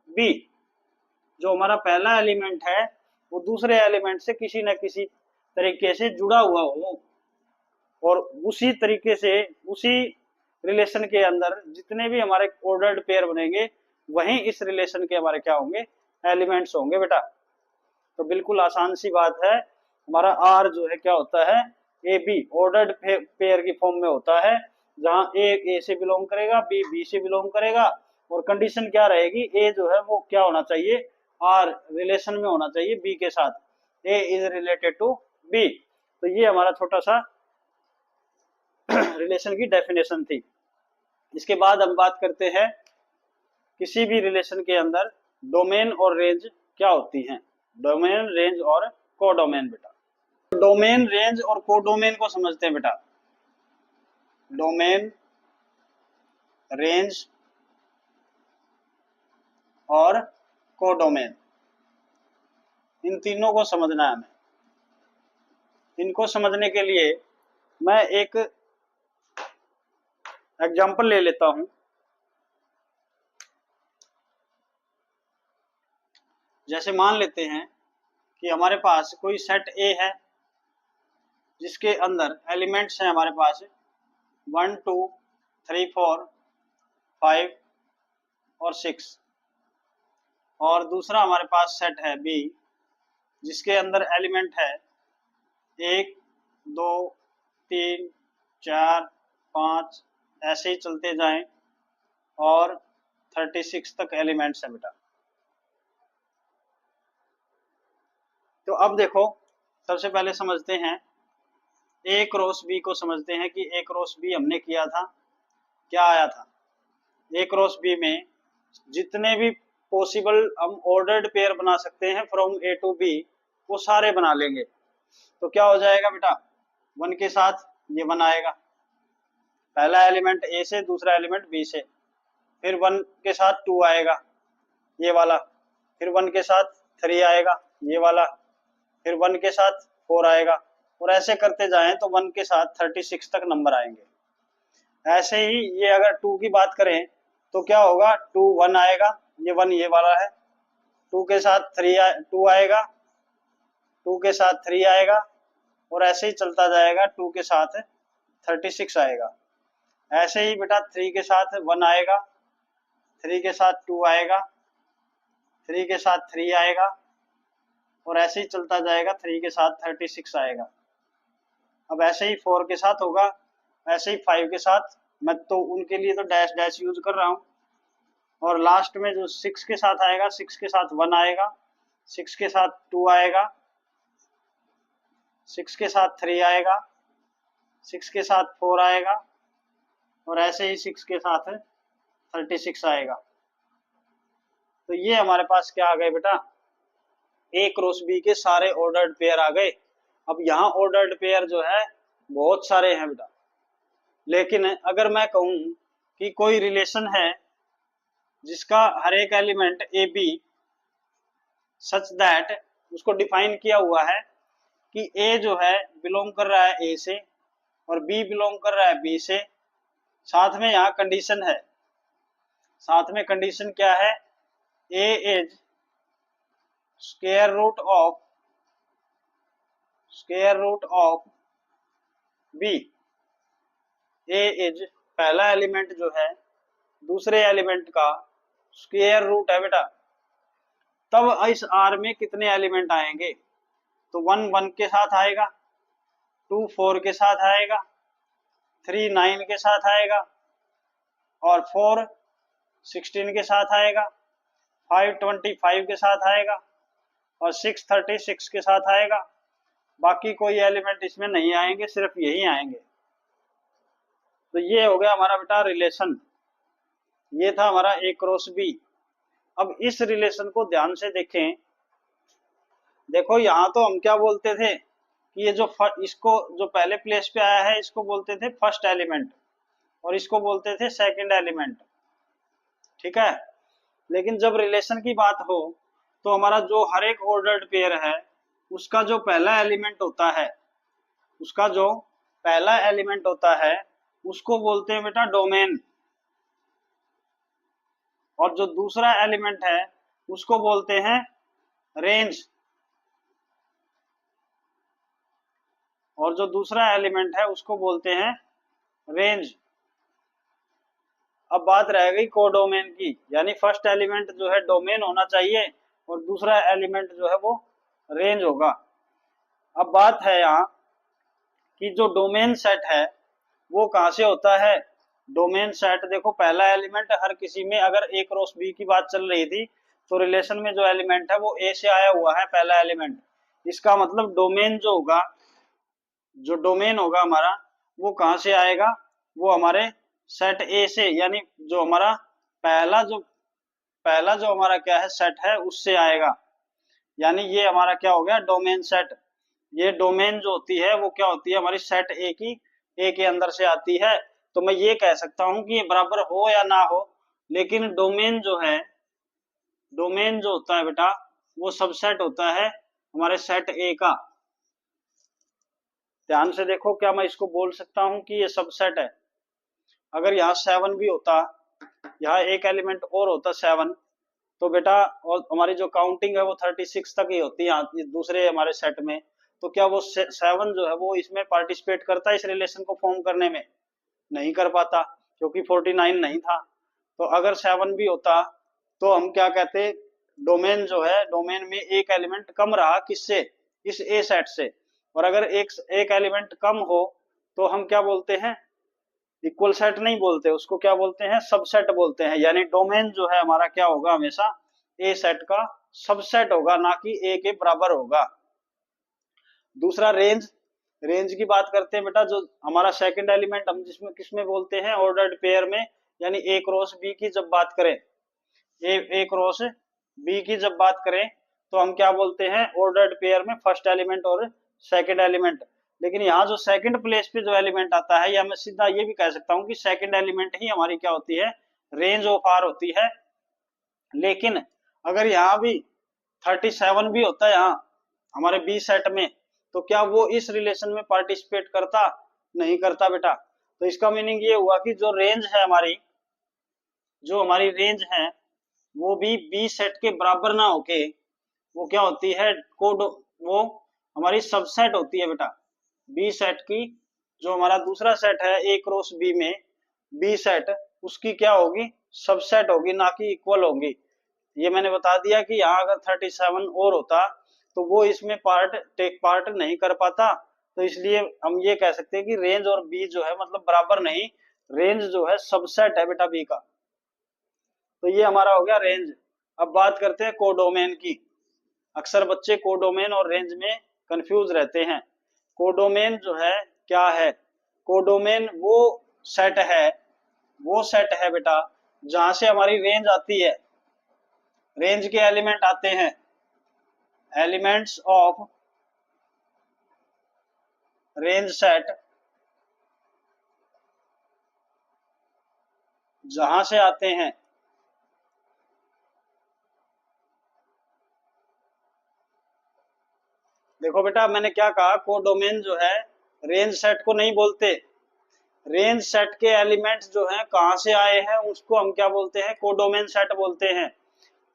be. जो हमारा पहला एलिमेंट है वो दूसरे एलिमेंट से किसी न किसी तरीके से जुड़ा हुआ हो, और उसी तरीके से उसी रिलेशन के अंदर जितने भी हमारे ऑर्डर्ड पेयर बनेंगे वहीं इस रिलेशन के हमारे क्या होंगे, एलिमेंट्स होंगे बेटा। तो बिल्कुल आसान सी बात है, हमारा आर जो है क्या होता है, ए बी ऑर्डर्ड पेयर की फॉर्म में होता है, जहां ए से बिलोंग करेगा, बी बी से बिलोंग करेगा, और कंडीशन क्या रहेगी, ए जो है वो क्या होना चाहिए, आर रिलेशन में होना चाहिए बी के साथ, ए इज रिलेटेड टू बी। तो ये हमारा छोटा सा रिलेशन की डेफिनेशन थी। इसके बाद हम बात करते हैं किसी भी रिलेशन के अंदर डोमेन और रेंज क्या होती हैं। डोमेन, रेंज और कोडोमेन बेटा। डोमेन, रेंज और कोडोमेन को समझते हैं बेटा। डोमेन, रेंज और कोडोमेन, इन तीनों को समझना है हमें। इनको समझने के लिए मैं एक एग्जांपल ले लेता हूं। जैसे मान लेते हैं कि हमारे पास कोई सेट ए है जिसके अंदर एलिमेंट्स हैं हमारे पास 1 2 3 4 5 और 6, और दूसरा हमारे पास सेट है बी जिसके अंदर एलिमेंट है 1 2 3 4 5, ऐसे ही चलते जाएं और 36 तक एलिमेंट्स है बेटा। तो अब देखो, सबसे पहले समझते हैं ए क्रॉस बी को, समझते हैं कि ए क्रॉस बी हमने किया था, क्या आया था। ए क्रॉस बी में जितने भी पॉसिबल हम ऑर्डर्ड पेयर बना सकते हैं फ्रॉम ए टू बी, वो सारे बना लेंगे। तो क्या हो जाएगा बेटा, 1 के साथ ये 1 आएगा, पहला एलिमेंट ए से, दूसरा एलिमेंट बी से, फिर 1 के साथ 2 आएगा ये वाला, फिर 1 के साथ 3 आएगा ये वाला, फिर 1 के साथ 4 आएगा, और ऐसे करते जाएं तो 1 के साथ 36 तक नंबर आएंगे। ऐसे ही ये अगर 2 की बात करें तो क्या होगा, 2 1 आएगा, ये 1 ये वाला है, 2 के साथ 2 आएगा, 2 के साथ 3 आएगा, और ऐसे ही चलता जाएगा, 2 के साथ 36 आएगा। ऐसे ही बेटा 3 के साथ 1 आएगा, 3 के साथ 2 आएगा, 3 के साथ 3 आएगा, और ऐसे ही चलता जाएगा, 3 के साथ 36 आएगा। अब ऐसे ही 4 के साथ होगा, ऐसे ही 5 के साथ, मैं तो उनके लिए तो डैश डैश यूज कर रहा हूँ, और लास्ट में जो 6 के साथ आएगा, 6 के साथ 1 आएगा, 6 के साथ 2 आएगा, 6 के साथ 3 आएगा, 6 के साथ 4 आएगा, और ऐसे ही 6 के साथ 36 आएगा। तो ये हमारे पास क्या आ गए बेटा, ए क्रॉस बी के सारे ऑर्डर्ड पेयर आ गए। अब यहाँ ऑर्डर्ड पेयर जो है बहुत सारे हैं बेटा, लेकिन अगर मैं कहूं कि कोई रिलेशन है जिसका हर एक element A B such that, उसको डिफाइन किया हुआ है कि ए जो है बिलोंग कर रहा है ए से और बी बिलोंग कर रहा है बी से, साथ में यहाँ कंडीशन है, साथ में कंडीशन क्या है, A is square root of B. A is पहला एलिमेंट जो है दूसरे एलिमेंट का स्क्वायर रूट है बेटा। तब इस आर में कितने एलिमेंट आएंगे, तो 1 1 के साथ आएगा, 2 4 के साथ आएगा, 3 9 के साथ आएगा, और 4 16 के साथ आएगा, 5 25 के साथ आएगा, और 636 के साथ आएगा। बाकी कोई एलिमेंट इसमें नहीं आएंगे, सिर्फ यही आएंगे। तो ये हो गया हमारा बेटा रिलेशन, ये था हमारा A क्रॉस B। अब इस रिलेशन को ध्यान से देखें। देखो यहाँ तो हम क्या बोलते थे कि ये जो इसको जो पहले प्लेस पे आया है इसको बोलते थे फर्स्ट एलिमेंट, और इसको बोलते थे सेकंड एलिमेंट, ठीक है। लेकिन जब रिलेशन की बात हो तो हमारा जो हर एक ऑर्डर्ड पेयर है उसका जो पहला एलिमेंट होता है, उसका जो पहला एलिमेंट होता है उसको बोलते हैं बेटा डोमेन, और जो दूसरा एलिमेंट है उसको बोलते हैं रेंज, और जो दूसरा एलिमेंट है उसको बोलते हैं रेंज। अब बात रह गई कोडोमेन की, यानी फर्स्ट एलिमेंट जो है डोमेन होना चाहिए और दूसरा एलिमेंट जो है वो रेंज होगा। अब बात है यहाँ कि जो डोमेन सेट है वो कहाँ से होता है। डोमेन सेट देखो, पहला एलिमेंट हर किसी में, अगर A क्रॉस B की बात चल रही थी तो रिलेशन में जो एलिमेंट है वो A से आया हुआ है पहला एलिमेंट। इसका मतलब डोमेन जो होगा, जो डोमेन होगा हमारा वो कहाँ से आएगा, वो हमारे सेट A से, यानी जो हमारा पहला जो हमारा क्या है सेट है उससे आएगा। यानी ये हमारा क्या हो गया डोमेन सेट। ये डोमेन जो होती है वो क्या होती है हमारी सेट A के अंदर से आती है। तो मैं ये कह सकता हूं कि ये बराबर हो या ना हो, लेकिन डोमेन जो है, डोमेन जो होता है बेटा वो सबसेट होता है हमारे सेट A का। ध्यान से देखो, क्या मैं इसको बोल सकता हूं कि ये सबसेट है। अगर यहाँ 7 भी होता, यहाँ एक एलिमेंट और होता 7, तो बेटा और हमारी जो काउंटिंग है वो 36 तक ही होती है दूसरे हमारे सेट में। तो क्या वो 7 जो है वो इसमें पार्टिसिपेट करता है इस रिलेशन को फॉर्म करने में? नहीं कर पाता, क्योंकि 49 नहीं था। तो अगर 7 भी होता तो हम क्या कहते, डोमेन जो है, डोमेन में एक एलिमेंट कम रहा किससे, इस ए सेट से। और अगर एक एलिमेंट कम हो तो हम क्या बोलते हैं, इक्वल सेट नहीं बोलते, उसको क्या बोलते हैं, सबसेट बोलते हैं। यानी डोमेन जो है हमारा क्या होगा, हमेशा ए सेट का सबसेट होगा, ना कि ए के बराबर होगा। दूसरा रेंज, रेंज की बात करते हैं बेटा, जो हमारा सेकंड एलिमेंट हम जिसमें किसमें बोलते हैं ऑर्डर्ड पेयर में, यानी ए क्रॉस बी की जब बात करें, ए क्रॉस बी की जब बात करें तो हम क्या बोलते हैं ऑर्डर्ड पेयर में फर्स्ट एलिमेंट और सेकंड एलिमेंट। लेकिन यहाँ जो सेकंड प्लेस पे जो एलिमेंट आता है, या मैं सीधा ये भी कह सकता हूँ कि सेकंड एलिमेंट ही हमारी क्या होती है, रेंज ऑफ आर होती है। लेकिन अगर यहाँ भी 37 भी होता है यहाँ हमारे बी सेट में, तो क्या वो इस रिलेशन में पार्टिसिपेट करता? नहीं करता बेटा। तो इसका मीनिंग ये हुआ कि जो रेंज है हमारी, जो हमारी रेंज है वो भी बी सेट के बराबर ना होके वो क्या होती है, कोड, वो हमारी सबसेट होती है बेटा। बी सेट की, जो हमारा दूसरा सेट है ए क्रॉस बी में, बी सेट उसकी क्या होगी, सबसेट होगी, ना कि इक्वल होगी। ये मैंने बता दिया कि यहाँ अगर 37 और होता तो वो इसमें टेक पार्ट नहीं कर पाता। तो इसलिए हम ये कह सकते हैं कि रेंज और बी जो है मतलब बराबर नहीं, रेंज जो है सबसेट है बेटा बी का। तो ये हमारा हो गया रेंज। अब बात करते हैं कोडोमेन की। अक्सर बच्चे कोडोमेन और रेंज में कंफ्यूज रहते हैं। कोडोमेन जो है क्या है, कोडोमेन वो सेट है, वो सेट है बेटा जहां से हमारी रेंज आती है, रेंज के एलिमेंट आते हैं, एलिमेंट्स ऑफ रेंज सेट जहां से आते हैं। देखो बेटा मैंने क्या कहा, कोडोमेन जो है रेंज सेट को नहीं बोलते, रेंज सेट के एलिमेंट्स जो हैं कहां से आए हैं उसको हम क्या बोलते हैं, कोडोमेन सेट बोलते हैं।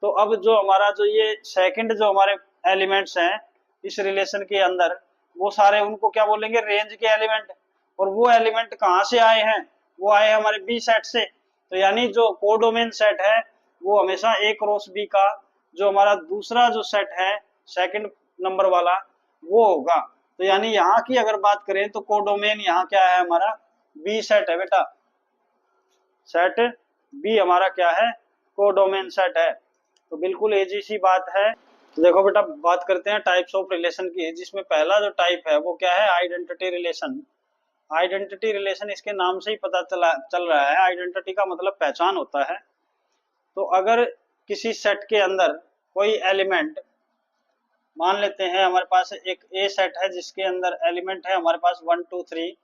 तो अब जो हमारा जो ये सेकंड जो हमारे एलिमेंट्स हैं इस रिलेशन के अंदर, वो सारे उनको क्या बोलेंगे, रेंज के एलिमेंट। और वो एलिमेंट कहां से आए हैं, वो आए हमारे बी सेट से। तो यानी जो कोडोमेन सेट है वो हमेशा ए क्रॉस बी का जो हमारा दूसरा जो सेट है सेकंड नंबर वाला वो होगा। तो यानी यहाँ की अगर बात करें तो कोडोमेन यहाँ क्या है हमारा, बी सेट है बेटा। सेट बी हमारा क्या है, कोडोमेन सेट है। तो बिल्कुल इजी सी बात है तो देखो बेटा, बात करते हैं टाइप्स ऑफ रिलेशन की, जिसमें पहला जो टाइप है वो क्या है, आइडेंटिटी रिलेशन। आइडेंटिटी रिलेशन इसके नाम से ही पता चल रहा है, आइडेंटिटी का मतलब पहचान होता है। तो अगर किसी सेट के अंदर कोई एलिमेंट, मान लेते हैं हमारे पास एक ए सेट है जिसके अंदर एलिमेंट है हमारे पास 1 2 3,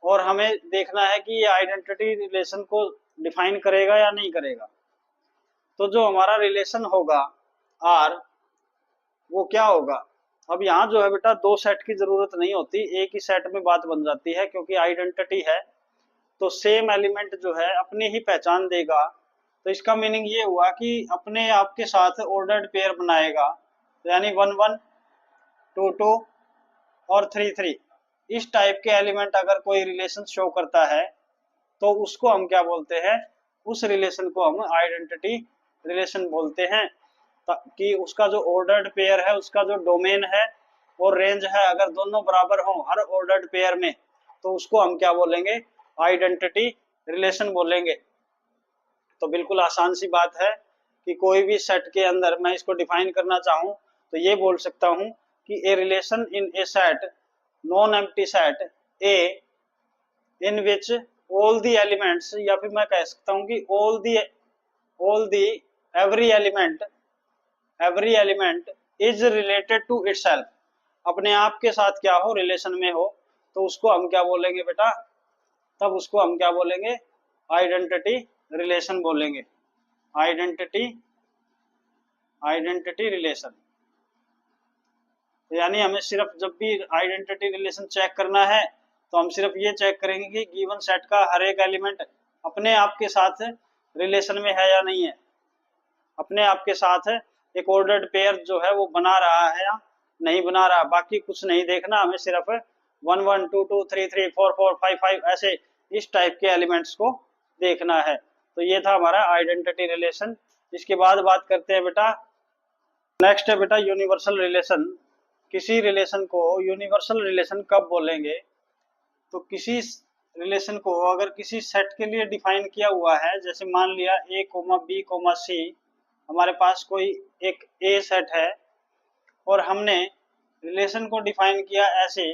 और हमें देखना है कि ये आइडेंटिटी रिलेशन को डिफाइन करेगा या नहीं करेगा। तो जो हमारा रिलेशन होगा आर, वो क्या होगा। अब यहाँ जो है बेटा, दो सेट की जरूरत नहीं होती, एक ही सेट में बात बन जाती है, क्योंकि आइडेंटिटी है तो सेम एलिमेंट जो है अपनी ही पहचान देगा। तो इसका मीनिंग ये हुआ कि अपने आप के साथ ऑर्डर्ड पेयर बनाएगा, तो यानी 1 1 2 2 और 3 3, इस टाइप के एलिमेंट अगर कोई रिलेशन शो करता है तो उसको हम क्या बोलते हैं, उस रिलेशन को हम आइडेंटिटी रिलेशन बोलते हैं। कि उसका जो ऑर्डर्ड पेयर है, उसका जो डोमेन है और रेंज है, अगर दोनों बराबर हो हर ऑर्डर्ड पेयर में, तो उसको हम क्या बोलेंगे, आइडेंटिटी रिलेशन बोलेंगे। तो बिल्कुल आसान सी बात है कि कोई भी सेट के अंदर मैं इसको डिफाइन करना चाहूं तो ये बोल सकता हूं कि a relation in a set, non empty set A, in which all the elements, या फिर मैं कह सकता हूं कि all the every element is related to itself, अपने आप के साथ क्या हो, रिलेशन में हो, तो उसको हम क्या बोलेंगे बेटा, तब उसको हम क्या बोलेंगे, आइडेंटिटी रिलेशन बोलेंगे। आइडेंटिटी आइडेंटिटी रिलेशन, यानी हमें सिर्फ जब भी आइडेंटिटी रिलेशन चेक करना है तो हम सिर्फ ये चेक करेंगे कि गिवन सेट का हर एक एलिमेंट अपने आप के साथ रिलेशन में है या नहीं है, अपने आप के साथ एक ऑर्डर्ड पेयर जो है वो बना रहा है या नहीं बना रहा। बाकी कुछ नहीं देखना, हमें सिर्फ 1 1 2 2 3 3 4 4 5 5 ऐसे इस टाइप के एलिमेंट्स को देखना है। तो ये था हमारा आइडेंटिटी रिलेशन। इसके बाद बात करते हैं बेटा, नेक्स्ट है बेटा यूनिवर्सल रिलेशन। किसी रिलेशन को यूनिवर्सल रिलेशन कब बोलेंगे, तो किसी रिलेशन को अगर किसी सेट के लिए डिफाइन किया हुआ है, जैसे मान लिया ए कोमा बी कोमा सी, हमारे पास कोई एक ए सेट है और हमने रिलेशन को डिफाइन किया ऐसे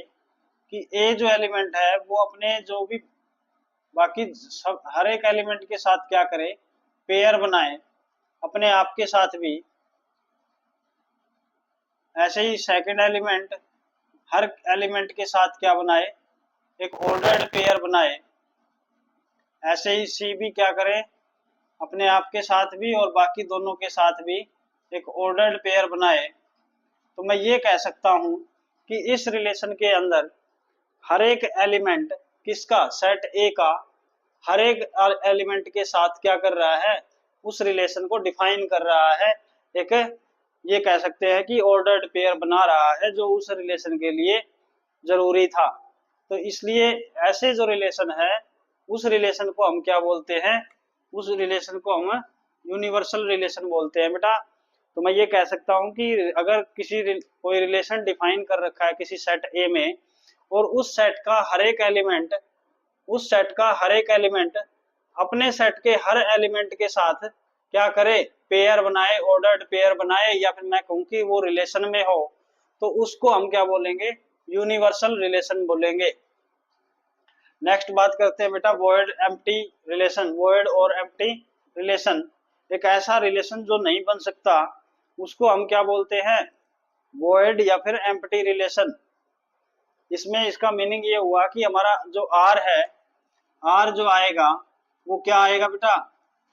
कि ए जो एलिमेंट है वो अपने जो भी बाकी सब हर एक एलिमेंट के साथ क्या करे, पेयर बनाए, अपने आप के साथ भी। ऐसे ही सेकंड एलिमेंट हर एलिमेंट के साथ क्या बनाए, एक ऑर्डर्ड पेयर बनाए। ऐसे ही सी भी क्या करे, अपने आप के साथ भी और बाकी दोनों के साथ भी एक ऑर्डर्ड पेयर बनाए। तो मैं ये कह सकता हूं कि इस रिलेशन के अंदर हर एक एलिमेंट किसका, सेट ए का हर एक एलिमेंट के साथ क्या कर रहा है, उस रिलेशन को डिफाइन कर रहा है, एक ये कह सकते हैं कि ऑर्डर्ड पेयर बना रहा है जो उस रिलेशन के लिए जरूरी था। तो इसलिए ऐसे जो रिलेशन है उस रिलेशन को हम क्या बोलते हैं, उस रिलेशन को हम यूनिवर्सल रिलेशन बोलते हैं बेटा। तो मैं ये कह सकता हूं कि अगर कोई रिलेशन डिफाइन कर रखा है किसी सेट ए में, और उस सेट का हर एक एलिमेंट अपने सेट के हर एलिमेंट के साथ क्या करे, पेयर बनाए, ऑर्डर्ड पेयर बनाए, या फिर मैं कहूं कि वो रिलेशन में हो, तो उसको हम क्या बोलेंगे, यूनिवर्सल रिलेशन बोलेंगे। नेक्स्ट बात करते हैं बेटा वॉइड एम्प्टी रिलेशन। वॉइड और एम्प्टी रिलेशन, एक ऐसा रिलेशन जो नहीं बन सकता, उसको हम क्या बोलते हैं, वॉइड या फिर एम्प्टी रिलेशन। इसमें इसका मीनिंग ये हुआ कि हमारा जो आर है, आर जो आएगा वो क्या आएगा बेटा,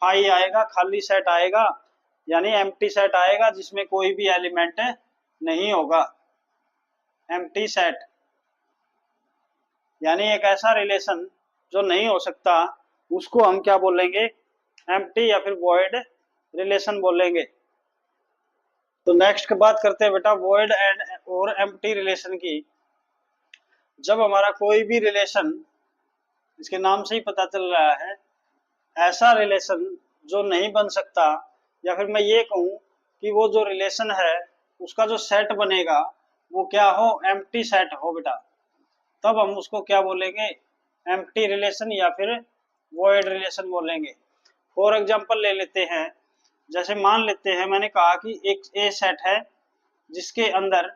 फाई आएगा, खाली सेट आएगा, यानी एम्प्टी सेट आएगा जिसमें कोई भी एलिमेंट नहीं होगा। एम्प्टी सेट यानी एक ऐसा रिलेशन जो नहीं हो सकता, उसको हम क्या बोलेंगे, एम्प्टी या फिर वॉइड रिलेशन बोलेंगे। तो नेक्स्ट बात करते हैं बेटा वॉइड एंड और एम्प्टी रिलेशन की। जब हमारा कोई भी रिलेशन, इसके नाम से ही पता चल रहा है, ऐसा रिलेशन जो नहीं बन सकता, या फिर मैं ये कहूं कि वो जो रिलेशन है उसका जो सेट बनेगा वो क्या हो, एम्प्टी सेट हो बेटा, तब हम उसको क्या बोलेंगे, एम्प्टी रिलेशन या फिर वॉइड रिलेशन बोलेंगे। फॉर एग्जांपल ले लेते हैं, जैसे मान लेते हैं, मैंने कहा कि एक ए सेट है जिसके अंदर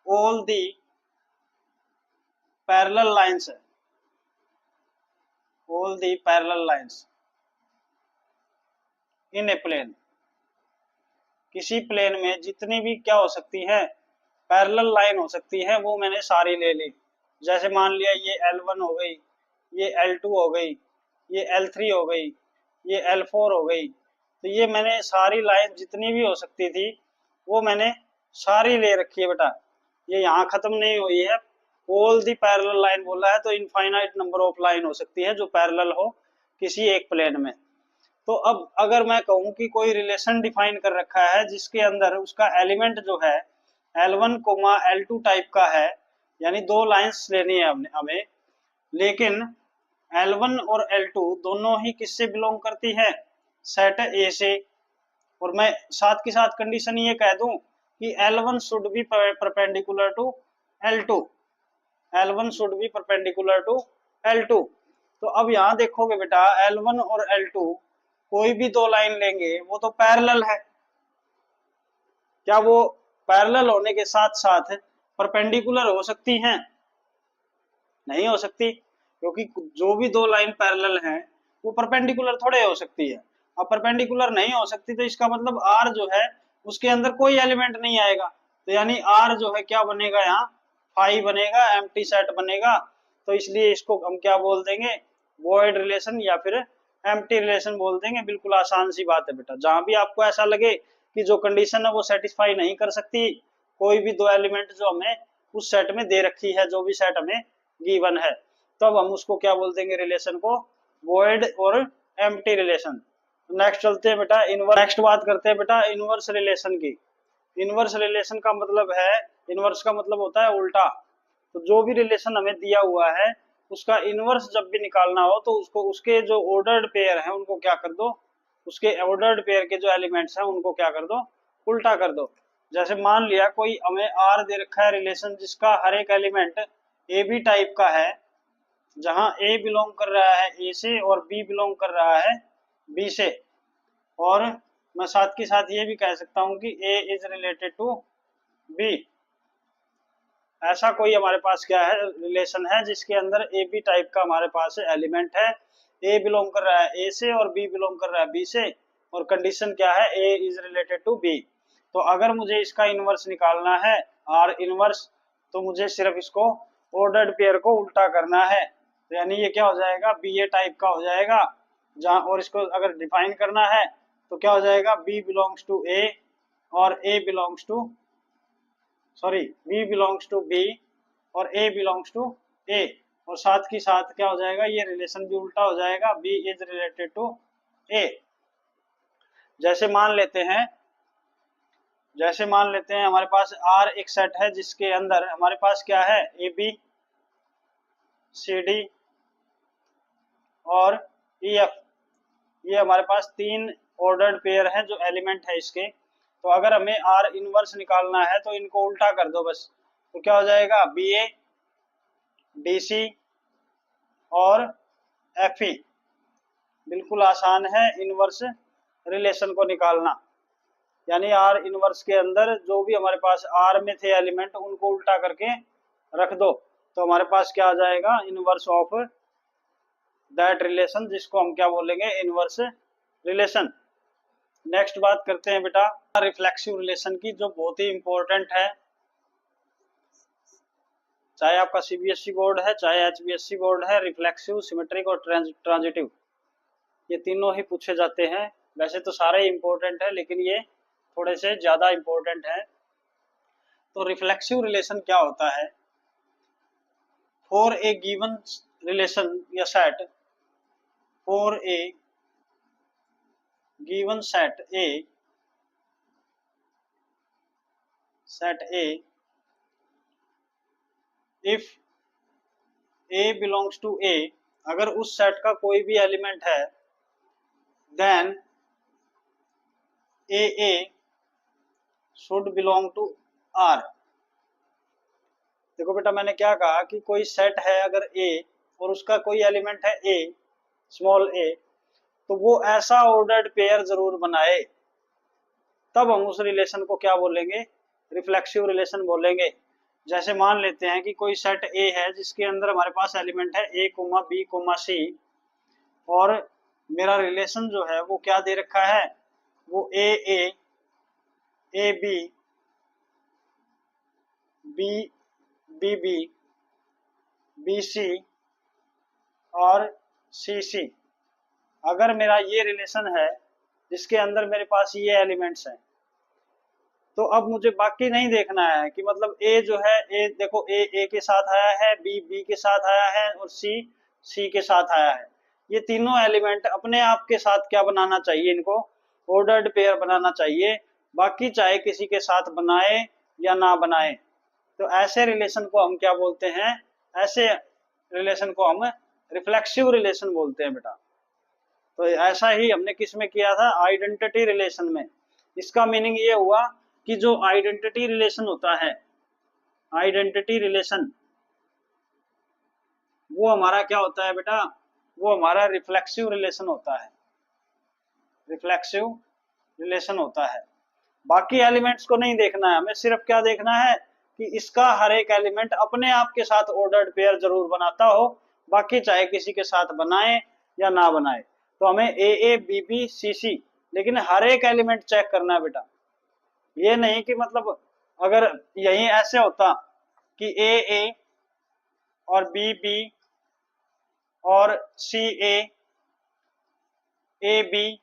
ऑल दी पैरेलल लाइंस है, all the parallel lines in a plane. किसी प्लेन में जितनी भी क्या हो सकती है, पैरेलल लाइन हो सकती है, वो मैंने सारी ले ली। जैसे मान लिया ये L1 हो गई, ये L2 हो गई, ये L3 हो गई, ये L4 हो गई। तो ये मैंने सारी लाइन जितनी भी हो सकती थी वो मैंने सारी ले रखी है बेटा। ये यहाँ खत्म नहीं हुई है, ऑल दी पैरेलल लाइन बोला है तो इनफाइनाइट नंबर ऑफ लाइन हो सकती है जो पैरेलल हो किसी एक प्लेन में। तो अब अगर मैं कहूँ कि कोई रिलेशन डिफाइन कर रखा है जिसके अंदर उसका एलिमेंट जो है L1, L2 टाइप का है, यानी दो लाइंस लेनी है हमें, लेकिन L1 और L2 दोनों ही किससे बिलोंग करती है, सेट ए से। और मैं साथ के साथ कंडीशन ये कह दूं कि L1 should be perpendicular to L2, L1 should be perpendicular to L2। तो अब यहाँ देखोगे बेटा L1 और L2 कोई भी दो लाइन लेंगे वो तो पैरेलल है, क्या वो पैरेलल होने के साथ साथ परपेंडिकुलर हो सकती हैं? नहीं हो सकती, क्योंकि जो भी दो लाइन पैरेलल हैं वो परपेंडिकुलर थोड़े हो सकती है। अब परपेंडिकुलर नहीं हो सकती तो इसका मतलब R जो है उसके अंदर कोई एलिमेंट नहीं आएगा। तो यानी R जो है क्या बनेगा, यहाँ फाई बनेगा, एम्प्टी सेट बनेगा। तो इसलिए इसको हम क्या बोल देंगे, वॉइड रिलेशन या फिर एम्प्टी रिलेशन बोल देंगे। बिल्कुल आसान सी बात है बेटा। जहां भी आपको ऐसा लगे कि जो कंडीशन है वो सेटिस्फाई नहीं कर सकती कोई भी दो एलिमेंट जो हमें उस सेट में दे रखी है, जो भी सेट हमें गिवन है, तो अब हम उसको क्या बोल देंगे, रिलेशन को वॉइड और एम्प्टी रिलेशन। नेक्स्ट चलते हैं बेटा इनवर्स। नेक्स्ट बात करते हैं बेटा इनवर्स रिलेशन की। इनवर्स रिलेशन का मतलब है, इनवर्स का मतलब होता है उल्टा। तो जो भी रिलेशन हमें दिया हुआ है उसका इनवर्स जब भी निकालना हो तो उसको उसके जो ऑर्डर्ड पेयर हैं उनको क्या कर दो, उसके ऑर्डर्ड पेयर के जो एलिमेंट्स हैं उनको क्या कर दो, उल्टा कर दो। जैसे मान लिया कोई हमें आर दे रखा है रिलेशन जिसका हर एक एलिमेंट ए बी टाइप का है, जहां ए बिलोंग कर रहा है ए से और बी बिलोंग कर रहा है बी से। और मैं साथ के साथ ये भी कह सकता हूं कि A is related to be. ऐसा कोई हमारे पास क्या है, रिलेशन है जिसके अंदर ए बी टाइप का हमारे पास एलिमेंट है, ए बिलोंग कर रहा है ए से और बी बिलोंग कर रहा है बी से, और कंडीशन क्या है, A is related to B. तो अगर मुझे इसका इनवर्स निकालना है आर इनवर्स, तो मुझे सिर्फ इसको ऑर्डर्ड पेयर को उल्टा करना है। तो यानी ये क्या हो जाएगा, बी ए टाइप का हो जाएगा जहां, और इसको अगर डिफाइन करना है तो क्या हो जाएगा, बी बिलोंग्स टू ए और A belongs to, sorry B belongs to B और A बिलोंग्स टू A। और साथ की साथ क्या हो जाएगा, ये रिलेशन भी उल्टा हो जाएगा, B is related to A। जैसे मान लेते हैं, जैसे मान लेते हैं हमारे पास R एक सेट है जिसके अंदर हमारे पास क्या है, AB CD और EF, ये हमारे पास तीन ऑर्डर्ड पेयर हैं जो एलिमेंट है इसके। तो अगर हमें R इनवर्स निकालना है तो इनको उल्टा कर दो बस, तो क्या हो जाएगा, BA DC और FE। बिल्कुल आसान है इनवर्स रिलेशन को निकालना। यानी R इनवर्स के अंदर जो भी हमारे पास R में थे एलिमेंट उनको उल्टा करके रख दो, तो हमारे पास क्या आ जाएगा, इनवर्स ऑफ दैट रिलेशन, जिसको हम क्या बोलेंगे, इनवर्स रिलेशन। नेक्स्ट बात करते हैं बेटा रिफ्लेक्सिव रिलेशन की, जो बहुत ही इंपॉर्टेंट है। चाहे आपका सीबीएसई बोर्ड है चाहे एचबीएसई बोर्ड है, रिफ्लेक्सिव, सिमेट्रिक और ट्रांजिटिव ये तीनों ही पूछे जाते हैं। वैसे तो सारे इंपॉर्टेंट है लेकिन ये थोड़े से ज्यादा इंपॉर्टेंट है। तो रिफ्लेक्सिव रिलेशन क्या होता है, फॉर ए गिवन रिलेशन या set, for a given set A, set A, if A belongs to A, अगर उस सेट का कोई भी एलिमेंट है, then AA should belong to R। देखो बेटा मैंने क्या कहा कि कोई सेट है अगर A और उसका कोई एलिमेंट है A, स्मॉल a, तो वो ऐसा ऑर्डर्ड पेयर जरूर बनाए तब हम उस रिलेशन को क्या बोलेंगे, रिफ्लेक्सिव रिलेशन बोलेंगे। जैसे मान लेते हैं कि कोई सेट ए है जिसके अंदर हमारे पास एलिमेंट है ए कोमा बी कोमा सी, और मेरा रिलेशन जो है वो क्या दे रखा है, वो A B B B B B C और सी सी। अगर मेरा ये रिलेशन है जिसके अंदर मेरे पास ये एलिमेंट्स हैं, तो अब मुझे बाकी नहीं देखना है कि मतलब ए जो है, ए देखो ए के साथ आया है, बी के साथ आया है और सी के साथ आया है। ये तीनों एलिमेंट अपने आप के साथ क्या बनाना चाहिए, इनको ऑर्डर्ड पेयर बनाना चाहिए, बाकी चाहे किसी के साथ बनाए या ना बनाए। तो ऐसे रिलेशन को हम क्या बोलते हैं, ऐसे रिलेशन को हम रिफ्लेक्सिव रिलेशन बोलते हैं बेटा। तो ऐसा ही हमने किस में किया था, आइडेंटिटी रिलेशन में। इसका मीनिंग ये हुआ कि जो आइडेंटिटी रिलेशन होता है, आइडेंटिटी रिलेशन वो हमारा क्या होता है बेटा, वो हमारा रिफ्लेक्सिव रिलेशन होता है, रिफ्लेक्सिव रिलेशन होता है। बाकी एलिमेंट्स को नहीं देखना है हमें, सिर्फ क्या देखना है कि इसका हर एक एलिमेंट अपने आप के साथ ऑर्डर्ड पेयर जरूर बनाता हो, बाकी चाहे किसी के साथ बनाए या ना बनाए। तो हमें ए बी सी सी, लेकिन हर एक एलिमेंट चेक करना है बेटा। ये नहीं कि मतलब अगर यही ऐसे होता कि ए और बी और सी ए बी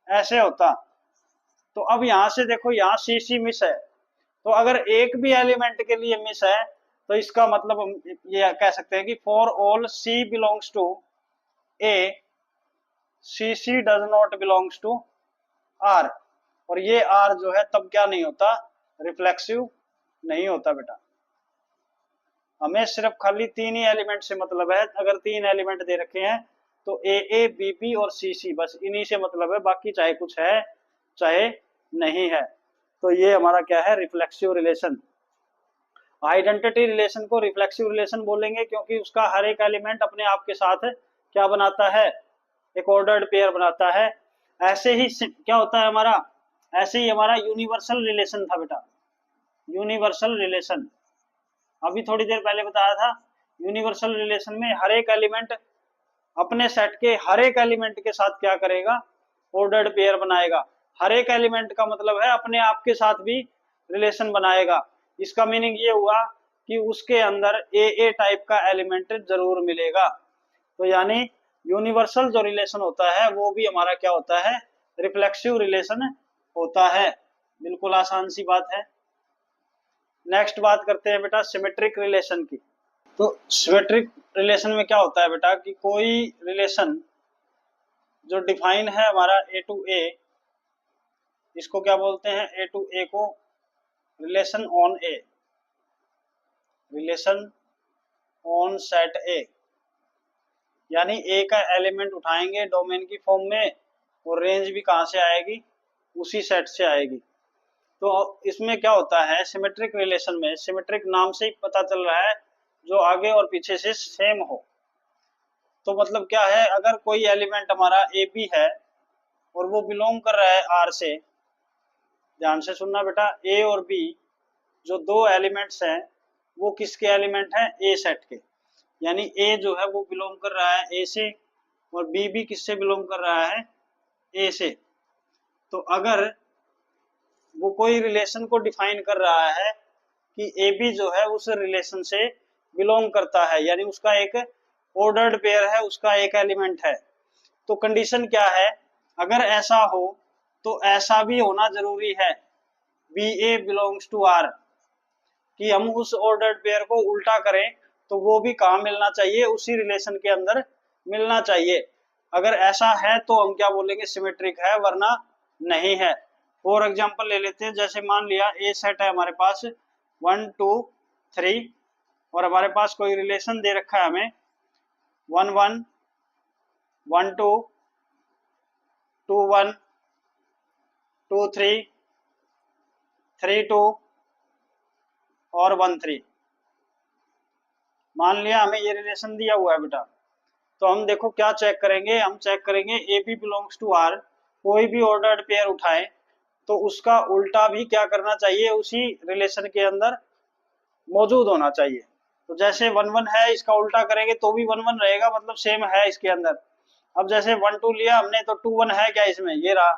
ऐसे होता, तो अब यहां से देखो यहाँ सी मिस है, तो अगर एक भी एलिमेंट के लिए मिस है तो इसका मतलब हम ये कह सकते हैं कि for all c belongs to A, c does not belongs to R. और ये आर जो है तब क्या नहीं होता, रिफ्लेक्सिव नहीं होता बेटा। हमें सिर्फ खाली तीन ही एलिमेंट से मतलब है, अगर तीन एलिमेंट दे रखे हैं तो ए बी और सी बस इन्हीं से मतलब है, बाकी चाहे कुछ है चाहे नहीं है। तो ये हमारा क्या है, रिफ्लेक्सिव रिलेशन। आइडेंटिटी रिलेशन को रिफ्लेक्सिव रिलेशन बोलेंगे क्योंकि उसका हर एक एलिमेंट अपने आप के साथ क्या बनाता है, एक ऑर्डर्ड पेयर बनाता है। ऐसे ही क्या होता है हमारा, ऐसे ही हमारा यूनिवर्सल रिलेशन था बेटा, यूनिवर्सल रिलेशन अभी थोड़ी देर पहले बताया था। यूनिवर्सल रिलेशन में हर एक एलिमेंट अपने सेट के हर एक एलिमेंट के साथ क्या करेगा, ऑर्डर्ड पेयर बनाएगा। हर एक एलिमेंट का मतलब है अपने आप के साथ भी रिलेशन बनाएगा। इसका मीनिंग ये हुआ कि उसके अंदर ए टाइप का एलिमेंट जरूर मिलेगा। तो यानी यूनिवर्सल जो रिलेशन होता है वो भी हमारा क्या होता है, रिफ्लेक्सिव रिलेशन होता है। बिल्कुल आसान सी बात है। नेक्स्ट बात करते हैं बेटा सिमेट्रिक रिलेशन की। तो सिमेट्रिक रिलेशन में क्या होता है बेटा कि कोई रिलेशन जो डिफाइन है हमारा ए टू ए, इसको क्या बोलते हैं, ए टू ए को relation on A, relation on set ए। यानी ए का एलिमेंट उठाएंगे डोमेन की फॉर्म में और रेंज भी कहां से आएगी, उसी सेट से आएगी। तो इसमें क्या होता है सिमेट्रिक रिलेशन में, सिमेट्रिक नाम से ही पता चल रहा है जो आगे और पीछे से सेम हो। तो मतलब क्या है, अगर कोई एलिमेंट हमारा ए बी है और वो बिलोंग कर रहा है आर से, ध्यान से सुनना बेटा, ए और बी जो दो एलिमेंट्स हैं वो किसके एलिमेंट हैं, ए सेट के। यानी ए जो है वो बिलोंग कर रहा है ए से और बी भी किससे बिलोंग कर रहा है, ए से। तो अगर वो कोई रिलेशन को डिफाइन कर रहा है कि ए बी जो है उस रिलेशन से बिलोंग करता है, यानी उसका एक ऑर्डर्ड पेयर है, उसका एक एलिमेंट है, तो कंडीशन क्या है, अगर ऐसा हो तो ऐसा भी होना जरूरी है, b a belongs to R, कि हम उस ऑर्डर्ड पेयर को उल्टा करें तो वो भी कहाँ मिलना चाहिए, उसी रिलेशन के अंदर मिलना चाहिए। अगर ऐसा है तो हम क्या बोलेंगे, सिमेट्रिक है, वरना नहीं है। फॉर एग्जांपल ले लेते हैं, जैसे मान लिया ए सेट है हमारे पास 1 2 3 और हमारे पास कोई रिलेशन दे रखा है हमें 1 1 1 2 2 1 2 3 3 2 और 1 3। मान लिया हमें ये रिलेशन दिया हुआ है बेटा, तो हम देखो क्या चेक करेंगे, हम चेक करेंगे a B belongs to R, कोई भी ऑर्डर्ड पेयर उठाए तो उसका उल्टा भी क्या करना चाहिए, उसी रिलेशन के अंदर मौजूद होना चाहिए। तो जैसे 1 1 है, इसका उल्टा करेंगे तो भी 1 1 रहेगा, मतलब सेम है इसके अंदर। अब जैसे 1 2 लिया हमने तो 2 1 है क्या इसमें, ये रहा।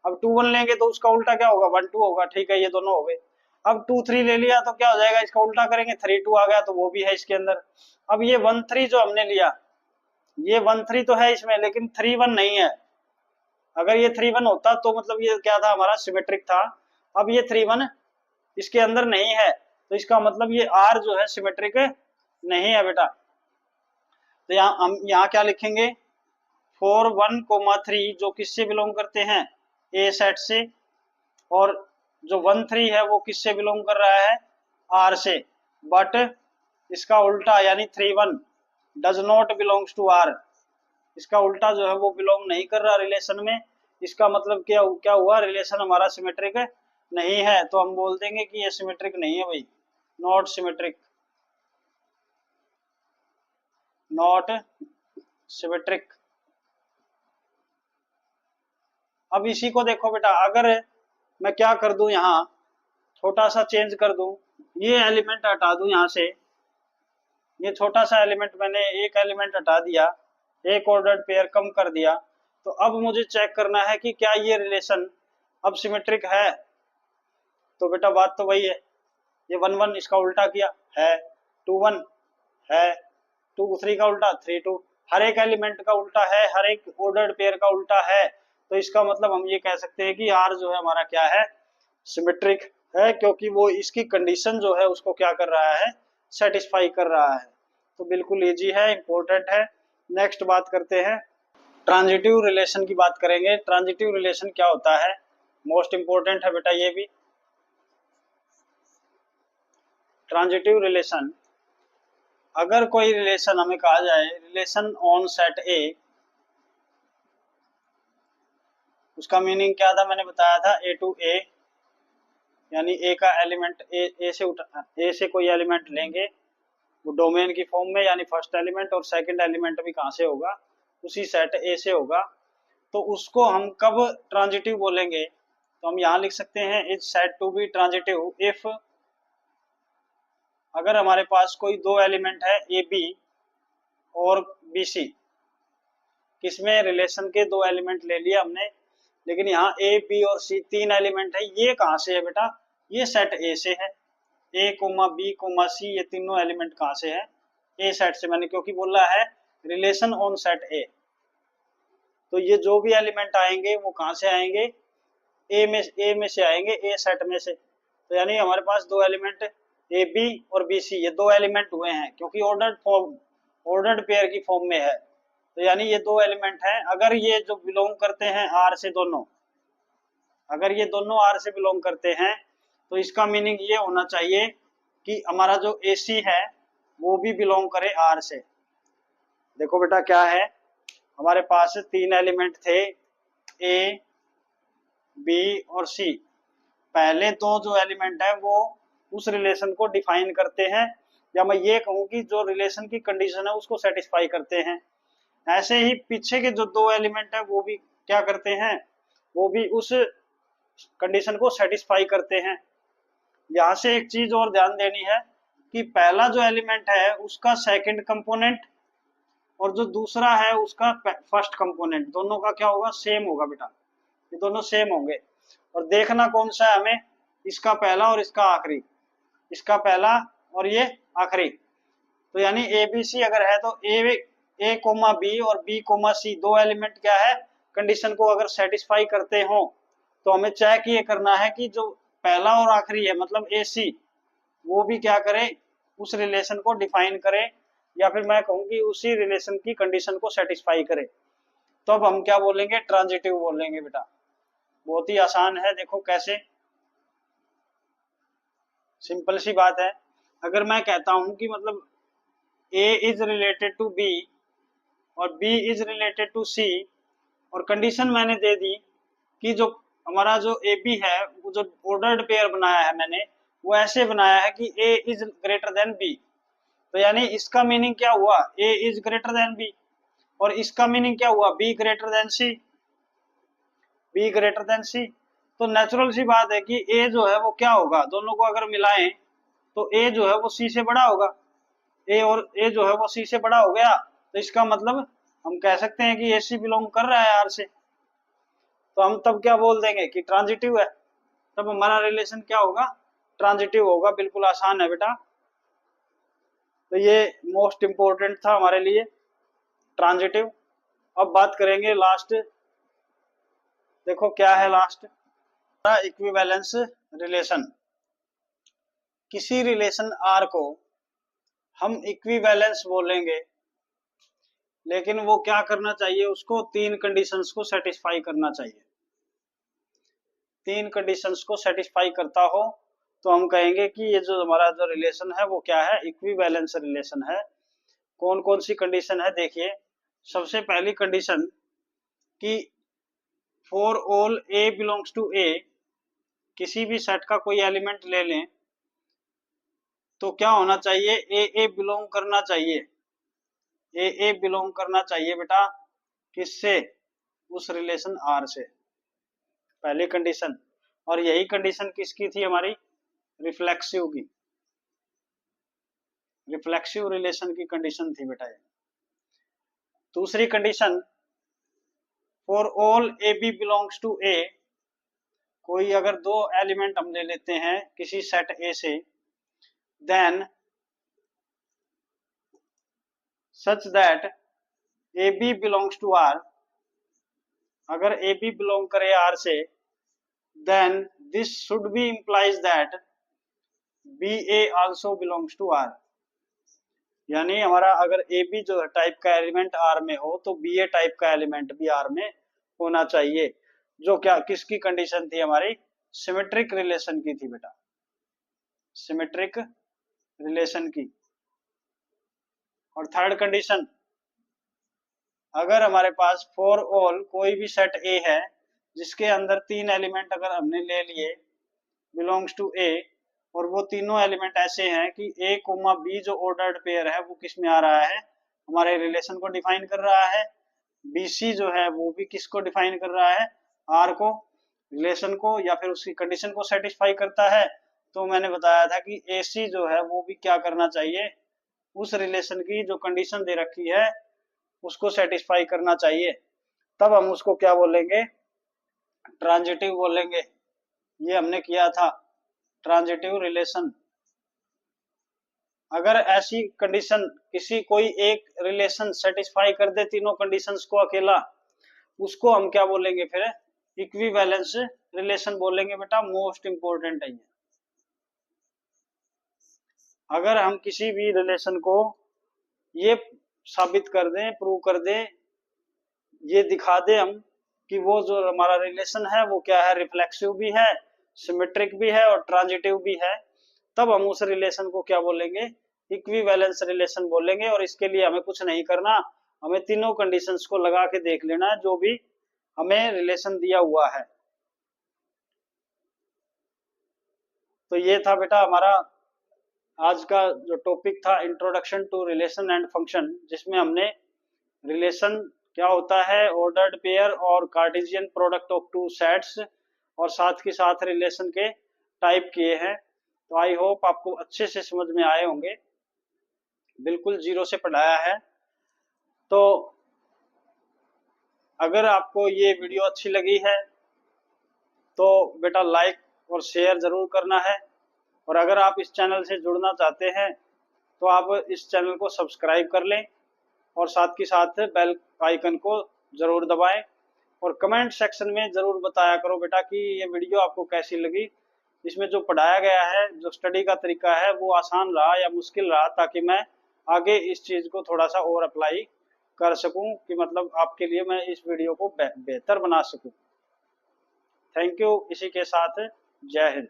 अब 2 1 लेंगे तो उसका उल्टा क्या होगा, 1 2 होगा, ठीक है, ये दोनों हो गए। अब 2 3 ले लिया तो क्या हो जाएगा, इसका उल्टा करेंगे 3 2 आ गया, तो वो भी है इसके अंदर। अब ये 1 3 जो हमने लिया, ये 1 3 तो है इसमें, लेकिन 3 1 नहीं है। अगर ये 3 1 होता तो मतलब ये क्या था, हमारा सिमेट्रिक था। अब ये 3 1 इसके अंदर नहीं है, तो इसका मतलब ये आर जो है सिमेट्रिक नहीं है बेटा। तो यहाँ हम यहाँ क्या लिखेंगे, 4 1 3 जो किससे बिलोंग करते हैं, ए सेट से, और जो 1 3 है वो किससे बिलोंग कर रहा है, आर से। बट इसका उल्टा यानी 3 1 does not belongs to R, इसका उल्टा जो है वो बिलोंग नहीं कर रहा रिलेशन में। इसका मतलब क्या क्या हुआ, रिलेशन हमारा सिमेट्रिक नहीं है, तो हम बोल देंगे कि ये सिमेट्रिक नहीं है भाई, नॉट सिमेट्रिक, नॉट सिमेट्रिक। अब इसी को देखो बेटा, अगर मैं क्या कर दूं, यहाँ छोटा सा चेंज कर दूं, ये एलिमेंट हटा दूं यहाँ से, ये छोटा सा एलिमेंट मैंने एक एलिमेंट हटा दिया, एक ऑर्डर्ड पेयर कम कर दिया, तो अब मुझे चेक करना है कि क्या ये रिलेशन अब सिमेट्रिक है। तो बेटा बात तो वही है, ये 1 1 इसका उल्टा किया है, 2 1 है, 2 3 का उल्टा 3 2, हर एक एलिमेंट का उल्टा है, हर एक ऑर्डर्ड पेयर का उल्टा है। तो इसका मतलब हम ये कह सकते हैं कि आर जो है हमारा क्या है, सिमेट्रिक है, क्योंकि वो इसकी कंडीशन जो है उसको क्या कर रहा है, सेटिस्फाई कर रहा है। तो बिल्कुल इजी है, इंपॉर्टेंट है। नेक्स्ट बात करते हैं, ट्रांजिटिव रिलेशन की बात करेंगे। ट्रांजिटिव रिलेशन क्या होता है, मोस्ट इंपॉर्टेंट है बेटा ये भी। ट्रांजिटिव रिलेशन, अगर कोई रिलेशन हमें कहा जाए रिलेशन ऑन सेट ए, उसका मीनिंग क्या था, मैंने बताया था ए टू ए, यानी ए का एलिमेंट ए से ए से कोई एलिमेंट लेंगे, वो डोमेन की फॉर्म में, यानी फर्स्ट एलिमेंट और सेकंड एलिमेंट भी कहाँ से होगा, उसी सेट ए से होगा। तो उसको हम कब ट्रांजिटिव बोलेंगे, तो हम यहाँ लिख सकते हैं is set to be transitive if, अगर हमारे पास कोई दो एलिमेंट है ए बी और बी सी, किसमें रिलेशन के दो एलिमेंट ले लिए हमने, लेकिन यहाँ ए बी और सी तीन एलिमेंट है, ये कहाँ से है बेटा, ये सेट ए से है। ए कोमा बी कोमा सी, ये तीनों एलिमेंट कहाँ से है, ए सेट से, मैंने क्योंकि बोला है रिलेशन ऑन सेट ए। तो ये जो भी एलिमेंट आएंगे वो कहाँ से आएंगे, ए में से आएंगे, ए सेट में से। तो यानी हमारे पास दो एलिमेंट ए बी और बी सी, ये दो एलिमेंट हुए हैं, क्योंकि ऑर्डर्ड फॉर्म, ऑर्डर्ड पेयर की फॉर्म में है। तो यानी ये दो एलिमेंट हैं, अगर ये जो बिलोंग करते हैं आर से दोनों, अगर ये दोनों आर से बिलोंग करते हैं, तो इसका मीनिंग ये होना चाहिए कि हमारा जो ए सी है वो भी बिलोंग करे आर से। देखो बेटा क्या है, हमारे पास तीन एलिमेंट थे ए बी और सी, पहले दो जो एलिमेंट है वो उस रिलेशन को डिफाइन करते हैं, या मैं ये कहूँ कि जो रिलेशन की कंडीशन है उसको सेटिस्फाई करते हैं। ऐसे ही पीछे के जो दो एलिमेंट है वो भी क्या करते हैं, वो भी उस कंडीशन को सेटिस्फाई करते हैं। यहाँ से एक चीज और ध्यान देनी है कि पहला जो एलिमेंट है उसका सेकंड कंपोनेंट और जो दूसरा है उसका फर्स्ट कंपोनेंट, दोनों का क्या होगा, सेम होगा बेटा, ये दोनों सेम होंगे। और देखना कौन सा है हमें, इसका पहला और इसका आखिरी, इसका पहला और ये आखिरी। तो यानी ए बी सी अगर है तो ए कोमा बी और बी कोमा सी दो एलिमेंट क्या है, कंडीशन को अगर सेटिस्फाई करते हो, तो हमें चेक ये करना है कि जो पहला और आखिरी है मतलब ए सी, वो भी क्या करे, उस रिलेशन को डिफाइन करे, या फिर मैं कहूँ कि उसी रिलेशन की कंडीशन को सेटिस्फाई करे। तो अब हम क्या बोलेंगे, ट्रांजिटिव बोलेंगे बेटा। बहुत ही आसान है, देखो कैसे, सिंपल सी बात है। अगर मैं कहता हूं कि मतलब ए इज रिलेटेड टू बी और बी इज रिलेटेड टू सी, और कंडीशन मैंने दे दी कि जो हमारा जो ए बी है, वो जो ऑर्डर्ड पेयर बनाया है मैंने, वो ऐसे बनाया है कि A is greater than B. तो यानी इसका मीनिंग क्या हुआ, A is greater than B, और इसका मीनिंग क्या हुआ, B greater than C, B greater than C. तो नेचुरल सी बात है कि ए जो है वो क्या होगा, दोनों को अगर मिलाएं तो ए जो है वो सी से बड़ा होगा, ए और ए जो है वो सी से बड़ा हो गया, तो इसका मतलब हम कह सकते हैं कि ए सी बिलोंग कर रहा है आर से। तो हम तब क्या बोल देंगे कि ट्रांजिटिव है, तब हमारा रिलेशन क्या होगा, ट्रांजिटिव होगा। बिल्कुल आसान है बेटा। तो ये मोस्ट इंपोर्टेंट था हमारे लिए, ट्रांजिटिव। अब बात करेंगे लास्ट, देखो क्या है लास्ट, इक्विवेलेंस रिलेशन। किसी रिलेशन आर को हम इक्विवेलेंस बोलेंगे, लेकिन वो क्या करना चाहिए, उसको तीन कंडीशंस को सेटिस्फाई करना चाहिए। तीन कंडीशंस को सेटिस्फाई करता हो तो हम कहेंगे कि ये जो हमारा जो रिलेशन है वो क्या है, इक्विवेलेंस रिलेशन है। कौन कौन सी कंडीशन है देखिए। सबसे पहली कंडीशन कि for all A belongs to A, किसी भी सेट का कोई एलिमेंट ले लें तो क्या होना चाहिए, ए बिलोंग करना चाहिए, ए बिलोंग करना चाहिए बेटा किससे, उस रिलेशन आर से, पहली कंडीशन। और यही कंडीशन किसकी थी हमारी, रिफ्लेक्सिव की, रिफ्लेक्सिव रिलेशन की कंडीशन थी बेटा ये। दूसरी condition, for all A B belongs to A, कोई अगर दो एलिमेंट हम ले लेते हैं किसी सेट ए से, then such that a B belongs to R, अगर ए बी बिलोंग करे आर से, then this should be implies that b a also belongs to R. यानी हमारा अगर ए बी जो टाइप का एलिमेंट आर में हो तो बी ए टाइप का एलिमेंट भी आर में होना चाहिए। जो क्या किसकी कंडीशन थी हमारी, सिमेट्रिक रिलेशन की थी बेटा, सिमेट्रिक रिलेशन की। और थर्ड कंडीशन, अगर हमारे पास फॉर ऑल कोई भी सेट ए है जिसके अंदर तीन एलिमेंट अगर हमने ले लिए बिलोंग्स टू ए, और वो तीनों एलिमेंट ऐसे हैं कि ए कोमा बी जो ऑर्डर्ड पेयर है वो किस में आ रहा है, हमारे रिलेशन को डिफाइन कर रहा है। बी सी जो है वो भी किसको डिफाइन कर रहा है, आर को, रिलेशन को, या फिर उसकी कंडीशन को सेटिस्फाई करता है। तो मैंने बताया था कि ए सी जो है वो भी क्या करना चाहिए, उस रिलेशन की जो कंडीशन दे रखी है उसको सेटिस्फाई करना चाहिए। तब हम उसको क्या बोलेंगे, ट्रांजिटिव बोलेंगे। ये हमने किया था, ट्रांजिटिव रिलेशन। अगर ऐसी कंडीशन किसी कोई एक रिलेशन सेटिस्फाई कर दे तीनों कंडीशंस को अकेला, उसको हम क्या बोलेंगे फिर, इक्विवेलेंस रिलेशन बोलेंगे बेटा। मोस्ट इंपोर्टेंट है ये। अगर हम किसी भी रिलेशन को ये साबित कर दें, प्रूव कर दें, ये दिखा दें हम कि वो जो हमारा रिलेशन है वो क्या है, रिफ्लेक्सिव भी है, सिमेट्रिक भी है और ट्रांजिटिव भी है, तब हम उस रिलेशन को क्या बोलेंगे, इक्विवेलेंस रिलेशन बोलेंगे। और इसके लिए हमें कुछ नहीं करना, हमें तीनों कंडीशंस को लगा के देख लेना है जो भी हमें रिलेशन दिया हुआ है। तो ये था बेटा हमारा आज का जो टॉपिक था, introduction to relation and function, जिसमें हमने रिलेशन क्या होता है, ऑर्डर्ड पेयर और Cartesian product of two sets, और साथ के साथ रिलेशन के टाइप किए हैं। तो आई होप आपको अच्छे से समझ में आए होंगे, बिल्कुल जीरो से पढ़ाया है। तो अगर आपको ये वीडियो अच्छी लगी है तो बेटा लाइक और शेयर जरूर करना है, और अगर आप इस चैनल से जुड़ना चाहते हैं तो आप इस चैनल को सब्सक्राइब कर लें और साथ के साथ बेल आइकन को जरूर दबाएं, और कमेंट सेक्शन में जरूर बताया करो बेटा कि ये वीडियो आपको कैसी लगी। इसमें जो पढ़ाया गया है, जो स्टडी का तरीका है वो आसान रहा या मुश्किल रहा, ताकि मैं आगे इस चीज़ को थोड़ा सा और अप्लाई कर सकूं, कि मतलब आपके लिए मैं इस वीडियो को बेहतर बना सकूं। Thank you. इसी के साथ जय हिंद।